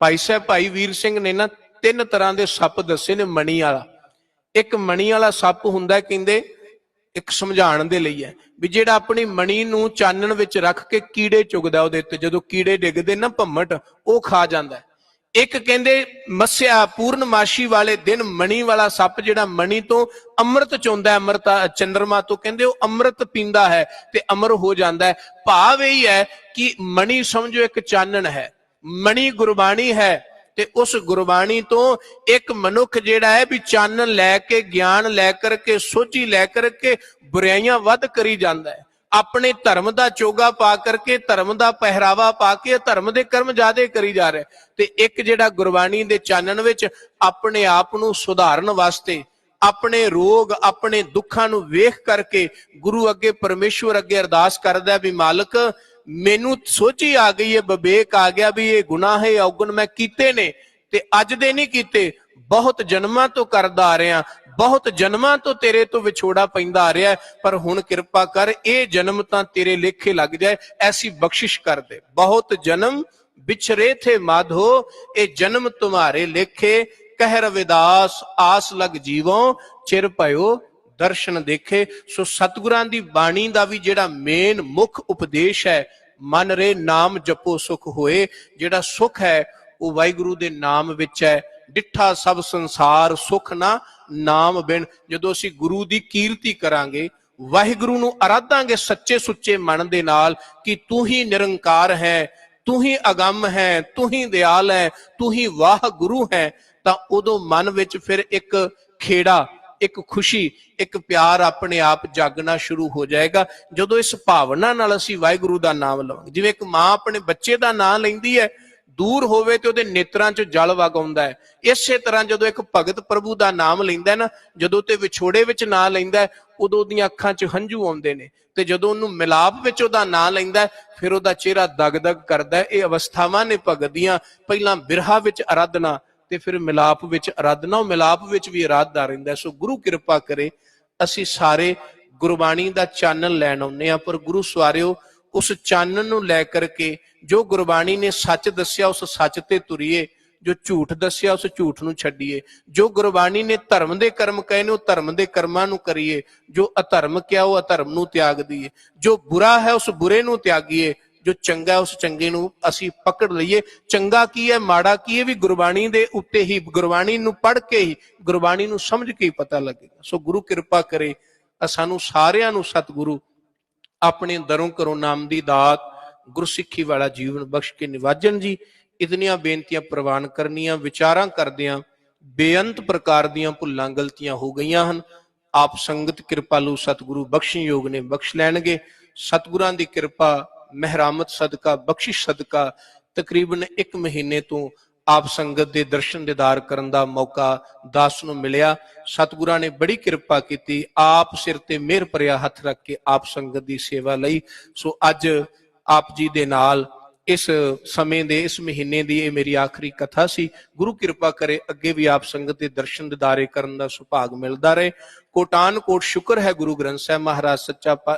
ਭਾਈ ਸਾਹਿਬ ਭਾਈ ਵੀਰ ਸਿੰਘ ਨੇ ਨਾ 3 ਤਰ੍ਹਾਂ ਦੇ ਸੱਪ ਦੱਸੇ ਨੇ। ਮਣੀ ਵਾਲਾ, ਇੱਕ ਮਣੀ ਵਾਲਾ ਸੱਪ ਹੁੰਦਾ, ਕਹਿੰਦੇ ਇੱਕ ਸਮਝਾਉਣ ਦੇ ਲਈ ਹੈ ਵੀ ਜਿਹੜਾ ਆਪਣੀ ਮਣੀ ਨੂੰ ਚਾਨਣ ਵਿੱਚ ਰੱਖ ਕੇ ਕੀੜੇ ਚੁਗਦਾ ਉਹਦੇ ਉੱਤੇ, ਜਦੋਂ ਕੀੜੇ ਡਿੱਗਦੇ ਨਾ ਭੰਮਟ, ਉਹ ਖਾ ਜਾਂਦਾ। ਇੱਕ ਕਹਿੰਦੇ ਮੱਸਿਆ ਪੂਰਨਮਾਸ਼ੀ ਵਾਲੇ ਦਿਨ ਮਣੀ ਵਾਲਾ ਸੱਪ ਜਿਹੜਾ ਮਣੀ ਤੋਂ ਅੰਮ੍ਰਿਤ ਚੋਂਦਾ, ਅੰਮ੍ਰਿਤ ਚੰਦਰਮਾ ਤੋਂ, ਕਹਿੰਦੇ ਉਹ ਅੰਮ੍ਰਿਤ ਪੀਂਦਾ ਹੈ ਤੇ ਅਮਰ ਹੋ ਜਾਂਦਾ ਹੈ। ਭਾਵ ਇਹ ਹੈ ਕਿ ਮਣੀ ਸਮਝੋ ਇੱਕ ਚਾਨਣ ਹੈ, ਮਣੀ ਗੁਰਬਾਣੀ ਹੈ, ਤੇ ਉਸ ਗੁਰਬਾਣੀ ਤੋਂ ਇੱਕ ਮਨੁੱਖ ਜਿਹੜਾ ਹੈ ਵੀ ਚਾਨਣ ਲੈ ਕੇ, ਗਿਆਨ ਲੈ ਕਰਕੇ, ਸੋਝੀ ਲੈ ਕਰਕੇ ਬੁਰਾਈਆਂ ਵੱਧ ਕਰੀ ਜਾਂਦਾ ਹੈ। ਆਪਣੇ ਧਰਮ ਦਾ ਚੋਗਾ ਪਾ ਕਰਕੇ, ਧਰਮ ਦਾ ਪਹਿਰਾਵਾ ਪਾ ਕੇ ਧਰਮ ਦੇ ਕਰਮ ਜ਼ਿਆਦੇ ਕਰੀ ਜਾ ਰਿਹਾ। ਤੇ ਇੱਕ ਜਿਹੜਾ ਗੁਰਬਾਣੀ ਦੇ ਚਾਨਣ ਵਿੱਚ ਆਪਣੇ ਆਪ ਨੂੰ ਸੁਧਾਰਨ ਵਾਸਤੇ, ਆਪਣੇ ਰੋਗ, ਆਪਣੇ ਦੁੱਖਾਂ ਨੂੰ ਵੇਖ ਕਰਕੇ ਗੁਰੂ ਅੱਗੇ, ਪਰਮੇਸ਼ਵਰ ਅੱਗੇ ਅਰਦਾਸ ਕਰਦਾ ਵੀ ਮਾਲਕ ਮੈਨੂੰ ਸੋਝੀ ਆ ਗਈ ਹੈ, ਵਿਵੇਕ ਆ ਗਿਆ ਵੀ ਇਹ ਗੁਨਾਹ ਹੈ, ਔਗਣ ਮੈਂ ਕੀਤੇ ਨੇ, ਤੇ ਅੱਜ ਦੇ ਨਹੀਂ ਕੀਤੇ, ਬਹੁਤ ਜਨਮਾਂ ਤੋਂ ਕਰਦਾ ਆ ਰਿਹਾ, ਬਹੁਤ ਜਨਮਾਂ ਤੋਂ ਤੇਰੇ ਤੋਂ ਵਿਛੋੜਾ ਪੈਂਦਾ ਆ ਰਿਹਾ, ਪਰ ਹੁਣ ਕਿਰਪਾ ਕਰ ਇਹ ਜਨਮ ਤਾਂ ਤੇਰੇ ਲੇਖੇ ਲੱਗ ਜਾਏ, ਐਸੀ ਬਖਸ਼ਿਸ਼ ਕਰ ਦੇ। ਬਹੁਤ ਜਨਮ ਵਿਛਰੇ ਥੇ ਮਾਧੋ, ਇਹ ਜਨਮ ਤੁਮਾਰੇ ਲੇਖੇ, ਕਹਿ ਰਵਿਦਾਸ ਆਸ ਲਗ ਜੀਵੋਂ, ਚਿਰ ਭਇਓ ਦਰਸ਼ਨ ਦੇਖੇ। ਸੋ ਸਤਿਗੁਰਾਂ ਦੀ ਬਾਣੀ ਦਾ ਵੀ ਜਿਹੜਾ ਮੇਨ ਮੁੱਖ ਉਪਦੇਸ਼ ਹੈ, ਮਨ ਰੇ ਨਾਮ ਜਪੋ ਸੁਖ ਹੋਏ। ਜਿਹੜਾ ਸੁਖ ਹੈ ਉਹ ਵਾਹਿਗੁਰੂ ਦੇ ਨਾਮ ਵਿੱਚ ਹੈ। ਡਿੱਠਾ ਸਭ ਸੰਸਾਰ ਸੁਖ ਨਾ ਨਾਮ ਬਿਨ। ਜਦੋਂ ਅਸੀਂ ਗੁਰੂ ਦੀ ਕੀਰਤੀ ਕਰਾਂਗੇ, ਵਾਹਿਗੁਰੂ ਨੂੰ ਅਰਾਧਾਂਗੇ ਸੱਚੇ ਸੁੱਚੇ ਮਨ ਦੇ ਨਾਲ ਕਿ ਤੂੰ ਹੀ ਨਿਰੰਕਾਰ ਹੈ, ਤੂੰ ਹੀ ਅਗੰਮ ਹੈ, ਤੂੰ ਹੀ ਦਿਆਲ ਹੈ, ਤੂੰ ਹੀ ਵਾਹਿਗੁਰੂ ਹੈ, ਤਾਂ ਉਦੋਂ ਮਨ ਵਿੱਚ ਫਿਰ ਇੱਕ ਖੇੜਾ, ਇੱਕ ਖੁਸ਼ੀ, ਇੱਕ ਪਿਆਰ ਆਪਣੇ ਆਪ ਜਾਗਣਾ ਸ਼ੁਰੂ ਹੋ ਜਾਏਗਾ। ਜਦੋਂ ਇਸ ਭਾਵਨਾ ਨਾਲ ਅਸੀਂ ਵਾਹਿਗੁਰੂ ਦਾ ਨਾਮ ਲਵਾਂਗੇ, ਜਿਵੇਂ ਇੱਕ ਮਾਂ ਆਪਣੇ ਬੱਚੇ ਦਾ ਨਾਮ ਲੈਂਦੀ ਹੈ, ਦੂਰ ਹੋਵੇ ਤੇ ਉਹਦੇ ਨੇਤਰਾਂ 'ਚ ਜਲ ਵਗ ਆਉਂਦਾ ਹੈ, ਇਸੇ ਤਰ੍ਹਾਂ ਜਦੋਂ ਇੱਕ ਭਗਤ ਪ੍ਰਭੂ ਦਾ ਨਾਮ ਲੈਂਦਾ ਨਾ, ਜਦੋਂ ਤੇ ਵਿਛੋੜੇ ਵਿੱਚ ਨਾਂ ਲੈਂਦਾ, ਉਦੋਂ ਉਹਦੀਆਂ ਅੱਖਾਂ 'ਚ ਹੰਝੂ ਆਉਂਦੇ ਨੇ, ਤੇ ਜਦੋਂ ਉਹਨੂੰ ਮਿਲਾਪ ਵਿੱਚ ਉਹਦਾ ਨਾਂ ਲੈਂਦਾ ਫਿਰ ਉਹਦਾ ਚਿਹਰਾ ਦਗ-ਦਗ ਕਰਦਾ। ਇਹ ਅਵਸਥਾਵਾਂ ਨੇ ਭਗਤ ਦੀਆਂ, ਪਹਿਲਾਂ ਬਿਰਹਾ ਵਿੱਚ ਅਰਾਧਨਾ ਤੇ ਫਿਰ ਮਿਲਾਪ ਵਿੱਚ ਅਰਾਧਨਾ, ਉਹ ਮਿਲਾਪ ਵਿੱਚ ਵੀ ਅਰਾਧਦਾ ਰਹਿੰਦਾ। ਸੋ ਗੁਰੂ ਕਿਰਪਾ ਕਰੇ ਅਸੀਂ ਸਾਰੇ ਗੁਰਬਾਣੀ ਦਾ ਚਾਨਣ ਲੈਣ ਆਉਂਦੇ ਹਾਂ, ਪਰ ਗੁਰੂ ਸਵਾਰਿਓ ਉਸ ਚਾਨਣ ਨੂੰ ਲੈ ਕਰਕੇ ਜੋ ਗੁਰਬਾਣੀ ਨੇ ਸੱਚ ਦੱਸਿਆ ਉਸ ਸੱਚ ਤੇ ਤੁਰੀਏ, ਜੋ ਝੂਠ ਦੱਸਿਆ ਉਸ ਝੂਠ ਨੂੰ ਛੱਡੀਏ, ਜੋ ਗੁਰਬਾਣੀ ਨੇ ਧਰਮ ਦੇ ਕਰਮ ਕਹੇ ਨੇ ਉਹ ਧਰਮ ਦੇ ਕਰਮਾਂ ਨੂੰ ਕਰੀਏ, ਜੋ ਅਧਰਮ ਕਿਹਾ ਉਹ ਅਧਰਮ ਨੂੰ ਤਿਆਗ ਦਈਏ, ਜੋ ਬੁਰਾ ਹੈ ਉਸ ਬੁਰੇ ਨੂੰ ਤਿਆਗੀਏ, ਜੋ ਚੰਗਾ ਉਸ ਚੰਗੇ ਨੂੰ ਅਸੀਂ ਪਕੜ ਲਈਏ। ਚੰਗਾ ਕੀ ਹੈ, ਮਾੜਾ ਕੀ ਹੈ, ਵੀ ਗੁਰਬਾਣੀ ਦੇ ਉੱਤੇ ਹੀ, ਗੁਰਬਾਣੀ ਨੂੰ ਪੜ੍ਹ ਕੇ ਹੀ, ਗੁਰਬਾਣੀ ਨੂੰ ਸਮਝ ਕੇ ਹੀ ਪਤਾ ਲੱਗੇਗਾ। ਸੋ ਗੁਰੂ ਕਿਰਪਾ ਕਰੇ ਸਾਨੂੰ ਸਾਰਿਆਂ ਨੂੰ ਸਤਿਗੁਰੂ ਆਪਣੇ ਦਰੋਂ ਘਰੋਂ ਨਾਮ ਦੀ ਦਾਤ, ਗੁਰਸਿੱਖੀ ਵਾਲਾ ਜੀਵਨ ਬਖਸ਼ ਕੇ ਨਿਵਾਜਣ ਜੀ। ਇਤਨੀਆਂ ਬੇਨਤੀਆਂ ਪ੍ਰਵਾਨ ਕਰਨੀਆਂ, ਵਿਚਾਰਾਂ ਕਰਦਿਆਂ ਬੇਅੰਤ ਪ੍ਰਕਾਰ ਦੀਆਂ ਭੁੱਲਾਂ ਗਲਤੀਆਂ ਹੋ ਗਈਆਂ ਹਨ। ਆਪ ਸੰਗਤ ਕਿਰਪਾਲੂ ਸਤਿਗੁਰੂ ਬਖਸ਼ਣ ਯੋਗ ਨੇ, ਬਖਸ਼ ਲੈਣਗੇ। ਸਤਿਗੁਰਾਂ ਦੀ ਕਿਰਪਾ ਮਹਿਰਾਮਤ ਸਦਕਾ, ਬਖਸ਼ਿਸ਼ ਸਦਕਾ ਤਕਰੀਬਨ 1 ਮਹੀਨੇ ਤੋਂ ਆਪ ਸੰਗਤ ਦੇ ਦਰਸ਼ਨ ਦੀਦਾਰ ਕਰਨ ਦਾ ਮੌਕਾ ਦਾਸ ਨੂੰ ਮਿਲਿਆ। ਸਤਿਗੁਰਾਂ ਨੇ ਬੜੀ ਕਿਰਪਾ ਕੀਤੀ, ਆਪ ਸਿਰ ਤੇ ਮਿਹਰ ਭਰਿਆ ਹੱਥ ਰੱਖ ਕੇ ਆਪ ਸੰਗਤ ਦੀ ਸੇਵਾ ਲਈ। ਸੋ ਅੱਜ ਆਪ ਜੀ ਦੇ ਨਾਲ ਇਸ ਸਮੇਂ ਦੇ, ਇਸ ਮਹੀਨੇ ਦੀ ਇਹ ਮੇਰੀ ਆਖਰੀ ਕਥਾ ਸੀ। ਗੁਰੂ ਕਿਰਪਾ ਕਰੇ ਅੱਗੇ ਵੀ ਆਪ ਸੰਗਤ ਦੇ ਦਰਸ਼ਨ ਦੀਦਾਰੇ ਕਰਨ ਦਾ ਸੁਭਾਗ ਮਿਲਦਾ ਰਹੇ। ਕੋਟਾਨ ਕੋਟ ਸ਼ੁਕਰ ਹੈ ਗੁਰੂ ਗ੍ਰੰਥ ਸਾਹਿਬ ਮਹਾਰਾਜ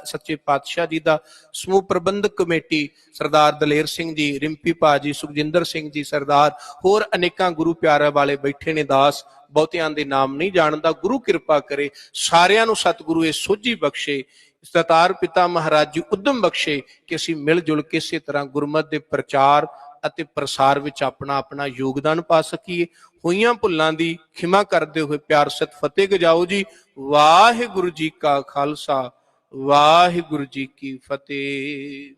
ਸੱਚੇ ਪਾਤਸ਼ਾਹ ਜੀ ਦਾ, ਸਮੂਹ ਪ੍ਰਬੰਧਕ ਕਮੇਟੀ ਸਰਦਾਰ ਦਲੇਰ ਸਿੰਘ ਜੀ, ਰਿੰਪੀ ਭਾਜੀ, ਸੁਖਜਿੰਦਰ ਸਿੰਘ ਜੀ ਸਰਦਾਰ, ਹੋਰ ਅਨੇਕਾਂ ਗੁਰੂ ਪਿਆਰਿਆਂ ਵਾਲੇ ਬੈਠੇ ਨੇ ਦਾਸ, ਬਹੁਤਿਆਂ ਦੇ ਨਾਮ ਨਹੀਂ ਜਾਣਦਾ। ਗੁਰੂ ਕਿਰਪਾ ਕਰੇ ਸਾਰਿਆਂ ਨੂੰ ਸਤਿਗੁਰੂ ਇਹ ਸੋਝੀ ਬਖਸ਼ੇ, ਦਾਤਾਰ ਪਿਤਾ ਮਹਾਰਾਜ ਜੀ ਉਦਮ ਬਖਸ਼ੇ ਕਿ ਅਸੀਂ ਮਿਲ ਜੁਲ ਕੇ ਇਸੇ ਤਰ੍ਹਾਂ ਗੁਰਮਤਿ ਦੇ ਪ੍ਰਚਾਰ ਅਤੇ ਪ੍ਰਸਾਰ ਵਿੱਚ ਆਪਣਾ ਆਪਣਾ ਯੋਗਦਾਨ ਪਾ ਸਕੀਏ। ਹੋਈਆਂ ਭੁੱਲਾਂ ਦੀ ਖਿਮਾ ਕਰਦੇ ਹੋਏ ਪਿਆਰ ਸਤ ਫਤਿਹ ਗਜਾਓ ਜੀ। ਵਾਹਿਗੁਰੂ ਜੀ ਕਾ ਖਾਲਸਾ, ਵਾਹਿਗੁਰੂ ਜੀ ਕੀ ਫਤਿਹ।